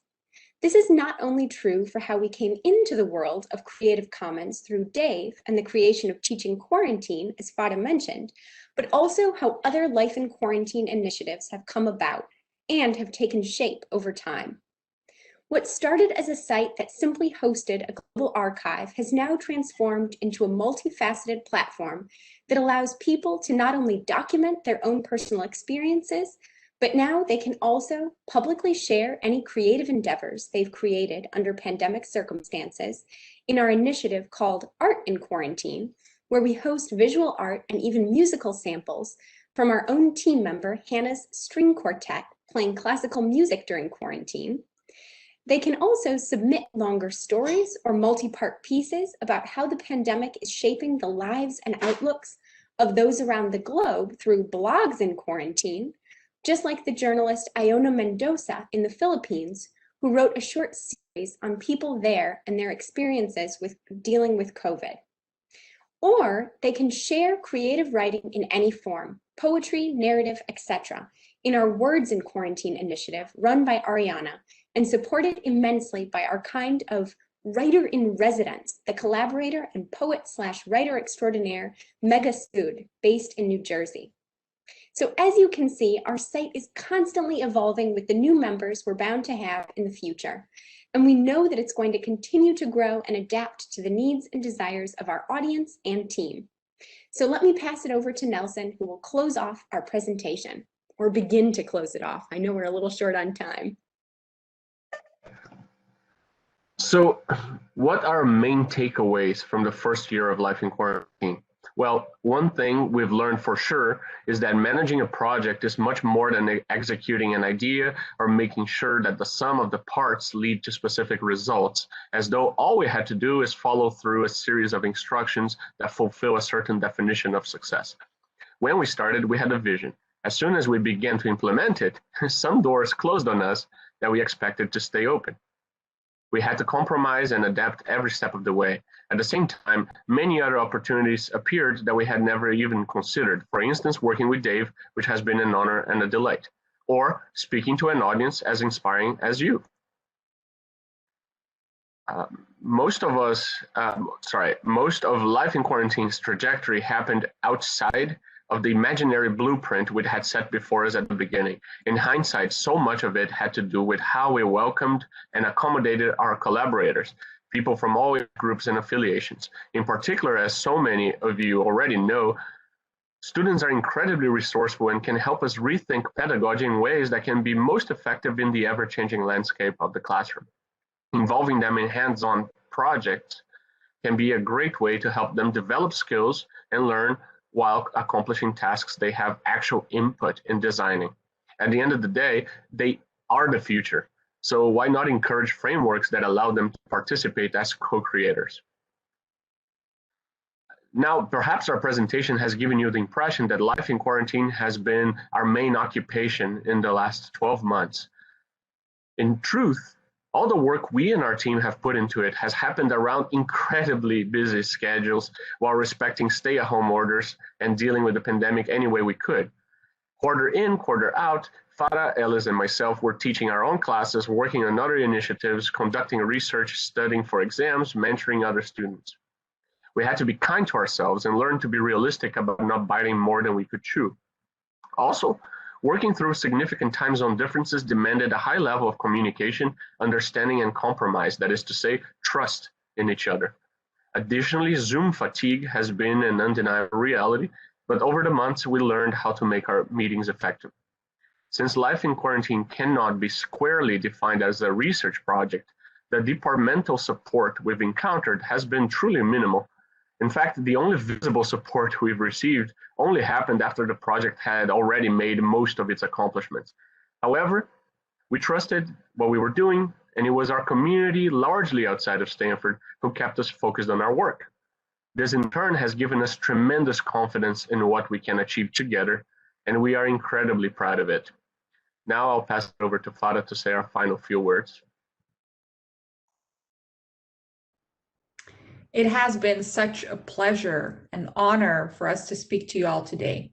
This is not only true for how we came into the world of Creative Commons through Dave and the creation of Teaching Quarantine, as Fada mentioned, but also how other life in quarantine initiatives have come about and have taken shape over time. What started as a site that simply hosted a global archive has now transformed into a multifaceted platform that allows people to not only document their own personal experiences, but now they can also publicly share any creative endeavors they've created under pandemic circumstances in our initiative called Art in Quarantine, where we host visual art and even musical samples from our own team member, Hannah's string quartet, playing classical music during quarantine. They can also submit longer stories or multi-part pieces about how the pandemic is shaping the lives and outlooks of those around the globe through blogs in quarantine, just like the journalist Iona Mendoza in the Philippines, who wrote a short series on people there and their experiences with dealing with COVID. Or they can share creative writing in any form, poetry, narrative, etc., in our Words in Quarantine initiative run by Ariana and supported immensely by our kind of writer in residence, the collaborator and poet/writer extraordinaire Mega Sood, based in New Jersey. So as you can see, our site is constantly evolving with the new members we're bound to have in the future. And we know that it's going to continue to grow and adapt to the needs and desires of our audience and team. So let me pass it over to Nelson, who will close off our presentation, or begin to close it off. I know we're a little short on time. So what are main takeaways from the first year of life in quarantine? Well, one thing we've learned for sure is that managing a project is much more than executing an idea or making sure that the sum of the parts lead to specific results, as though all we had to do is follow through a series of instructions that fulfill a certain definition of success. When we started, we had a vision. As soon as we began to implement it, some doors closed on us that we expected to stay open. We had to compromise and adapt every step of the way. At the same time, many other opportunities appeared that we had never even considered. For instance, working with Dave, which has been an honor and a delight, or speaking to an audience as inspiring as you. Most of life in quarantine's trajectory happened outside of the imaginary blueprint we had set before us at the beginning. In hindsight, so much of it had to do with how we welcomed and accommodated our collaborators, people from all groups and affiliations. In particular, as so many of you already know, students are incredibly resourceful and can help us rethink pedagogy in ways that can be most effective in the ever-changing landscape of the classroom. Involving them in hands-on projects can be a great way to help them develop skills and learn while accomplishing tasks they have actual input in designing. At the end of the day, they are the future. So why not encourage frameworks that allow them to participate as co-creators? Now, perhaps our presentation has given you the impression that life in quarantine has been our main occupation in the last 12 months. In truth, all the work we and our team have put into it has happened around incredibly busy schedules while respecting stay-at-home orders and dealing with the pandemic any way we could. Quarter in, quarter out, Farah, Ellis, and myself were teaching our own classes, working on other initiatives, conducting research, studying for exams, mentoring other students. We had to be kind to ourselves and learn to be realistic about not biting more than we could chew. Also, working through significant time zone differences demanded a high level of communication, understanding, and compromise, that is to say, trust in each other. Additionally, Zoom fatigue has been an undeniable reality, but over the months, we learned how to make our meetings effective. Since life in quarantine cannot be squarely defined as a research project, the departmental support we've encountered has been truly minimal. In fact, the only visible support we've received only happened after the project had already made most of its accomplishments. However, we trusted what we were doing, and it was our community, largely outside of Stanford, who kept us focused on our work. This in turn has given us tremendous confidence in what we can achieve together, and we are incredibly proud of it. Now I'll pass it over to Fada to say our final few words. It has been such a pleasure and honor for us to speak to you all today.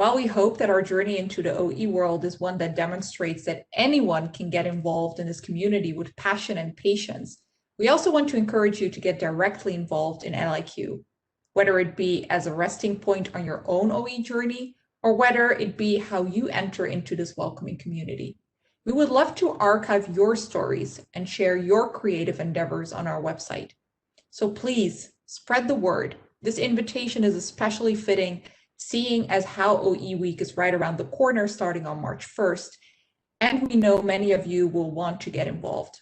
While we hope that our journey into the OE world is one that demonstrates that anyone can get involved in this community with passion and patience, we also want to encourage you to get directly involved in LIQ, whether it be as a resting point on your own OE journey, or whether it be how you enter into this welcoming community. We would love to archive your stories and share your creative endeavors on our website. So please spread the word. This invitation is especially fitting, seeing as how OE Week is right around the corner starting on March 1st, and we know many of you will want to get involved.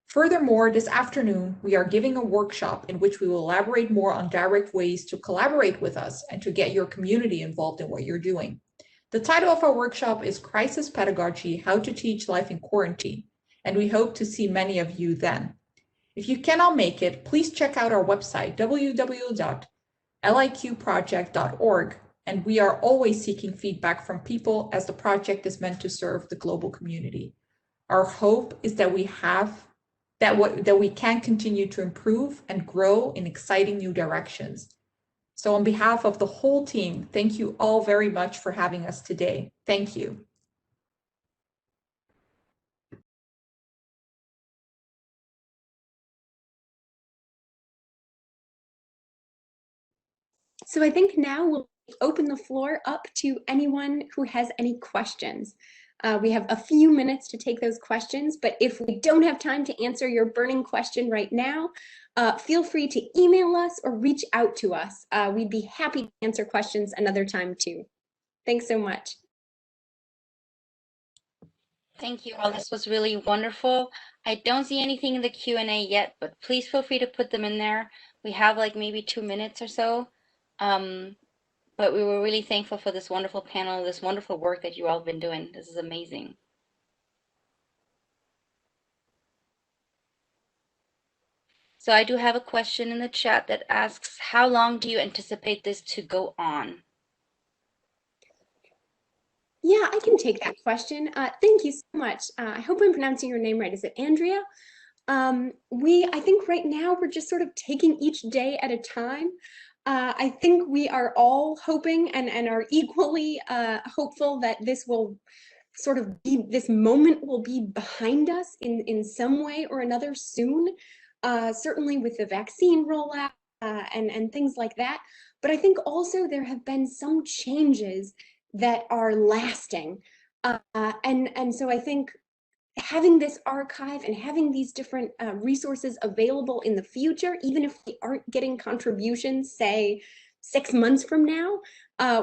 Furthermore, this afternoon, we are giving a workshop in which we will elaborate more on direct ways to collaborate with us and to get your community involved in what you're doing. The title of our workshop is Crisis Pedagogy, How to Teach Life in Quarantine, and we hope to see many of you then. If you cannot make it, please check out our website, www.liqproject.org, and we are always seeking feedback from people as the project is meant to serve the global community. Our hope is that we can continue to improve and grow in exciting new directions. So on behalf of the whole team, thank you all very much for having us today. Thank you. So I think now we'll open the floor up to anyone who has any questions. We have a few minutes to take those questions, but if we don't have time to answer your burning question right now, feel free to email us or reach out to us. We'd be happy to answer questions another time too. Thanks so much. Thank you all. This was really wonderful. I don't see anything in the Q&A yet, but please feel free to put them in there. We have like maybe 2 minutes or so. But we were really thankful for this wonderful panel, this wonderful work that you all have been doing. This is amazing. So I do have a question in the chat that asks, how long do you anticipate this to go on? Yeah, I can take that question. Thank you so much. I hope I'm pronouncing your name right. Is it Andrea? I think right now we're just sort of taking each day at a time. I think we are all hoping and are equally hopeful that this will sort of be, this moment will be behind us in some way or another soon, certainly with the vaccine rollout and things like that. But I think also there have been some changes that are lasting. And so I think having this archive and having these different resources available in the future, even if we aren't getting contributions, say 6 months from now,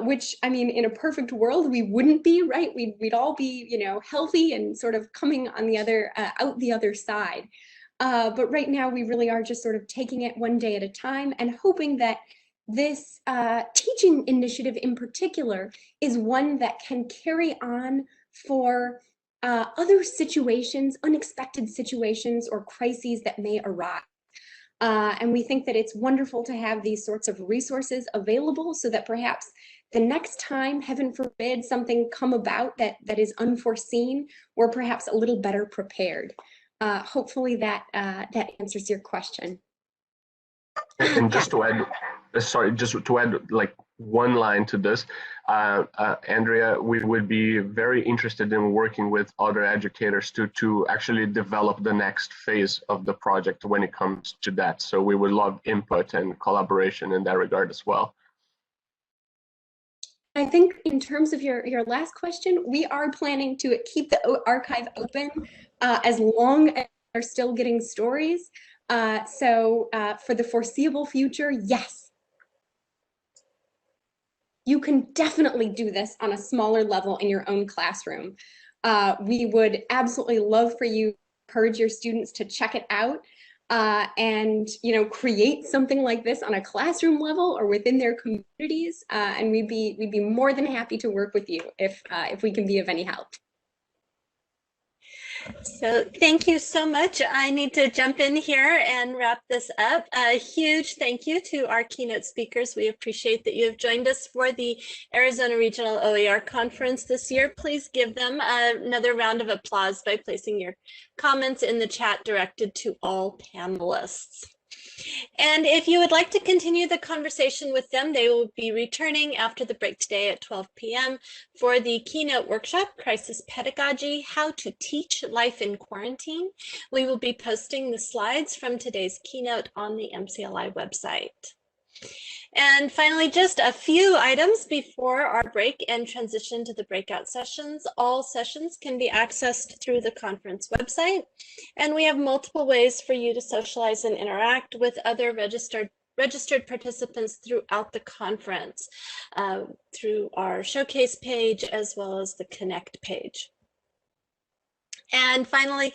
which I mean, in a perfect world, we wouldn't be, right? We'd all be, you know, healthy and sort of coming on the other, out the other side. But right now we really are just sort of taking it one day at a time and hoping that this teaching initiative in particular is one that can carry on for other situations, unexpected situations or crises that may arise. And we think that it's wonderful to have these sorts of resources available so that perhaps the next time, heaven forbid, something come about that is unforeseen, we're perhaps a little better prepared. Hopefully that answers your question. And just to add, sorry, just to add like one line to this, Andrea, we would be very interested in working with other educators to actually develop the next phase of the project when it comes to that. So we would love input and collaboration in that regard as well. I think in terms of your last question, we are planning to keep the archive open as long as we're still getting stories. So for the foreseeable future, yes. You can definitely do this on a smaller level in your own classroom. We would absolutely love for you to encourage your students to check it out and, you know, create something like this on a classroom level or within their communities. And we'd be more than happy to work with you if we can be of any help. So thank you so much. I need to jump in here and wrap this up. A huge thank you to our keynote speakers. We appreciate that you have joined us for the Arizona Regional OER Conference this year. Please give them another round of applause by placing your comments in the chat directed to all panelists. And if you would like to continue the conversation with them, they will be returning after the break today at 12 p.m. for the keynote workshop, Crisis Pedagogy, How to Teach Life in Quarantine. We will be posting the slides from today's keynote on the MCLI website. And finally, just a few items before our break and transition to the breakout sessions. All sessions can be accessed through the conference website, and we have multiple ways for you to socialize and interact with other registered participants throughout the conference, through our showcase page as well as the Connect page. And finally,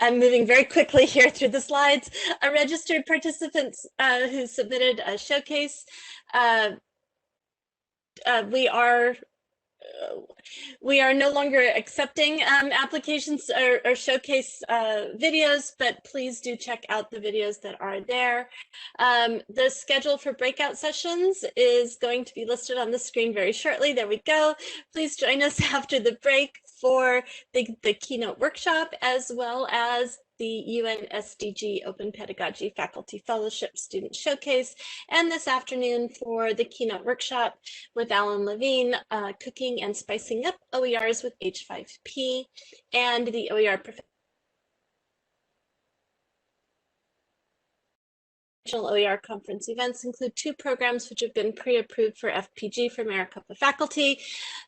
I'm moving very quickly here through the slides. A registered participant who submitted a showcase, we are no longer accepting applications or showcase videos, but please do check out the videos that are there. The schedule for breakout sessions is going to be listed on the screen very shortly. There we go. Please join us after the break for the keynote workshop, as well as the UN SDG Open Pedagogy Faculty Fellowship Student Showcase, and this afternoon for the keynote workshop with Alan Levine, Cooking and Spicing Up OERs with H5P, and the OER OER conference events include 2 programs which have been pre-approved for FPG for Maricopa faculty.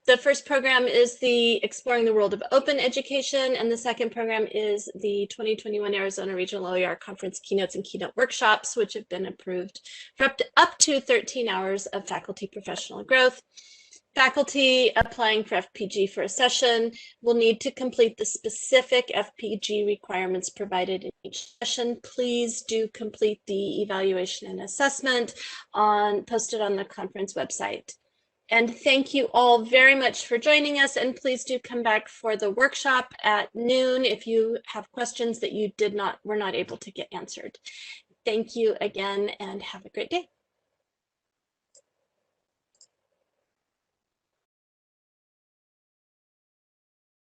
The first program is the Exploring the World of Open Education, and the second program is the 2021 Arizona Regional OER Conference Keynotes and Keynote Workshops, which have been approved for up to 13 hours of faculty professional growth. Faculty applying for FPG for a session will need to complete the specific FPG requirements provided in each session. Please do complete the evaluation and assessment posted on the conference website. And thank you all very much for joining us, and please do come back for the workshop at noon if you have questions that you were not able to get answered. Thank you again, and have a great day.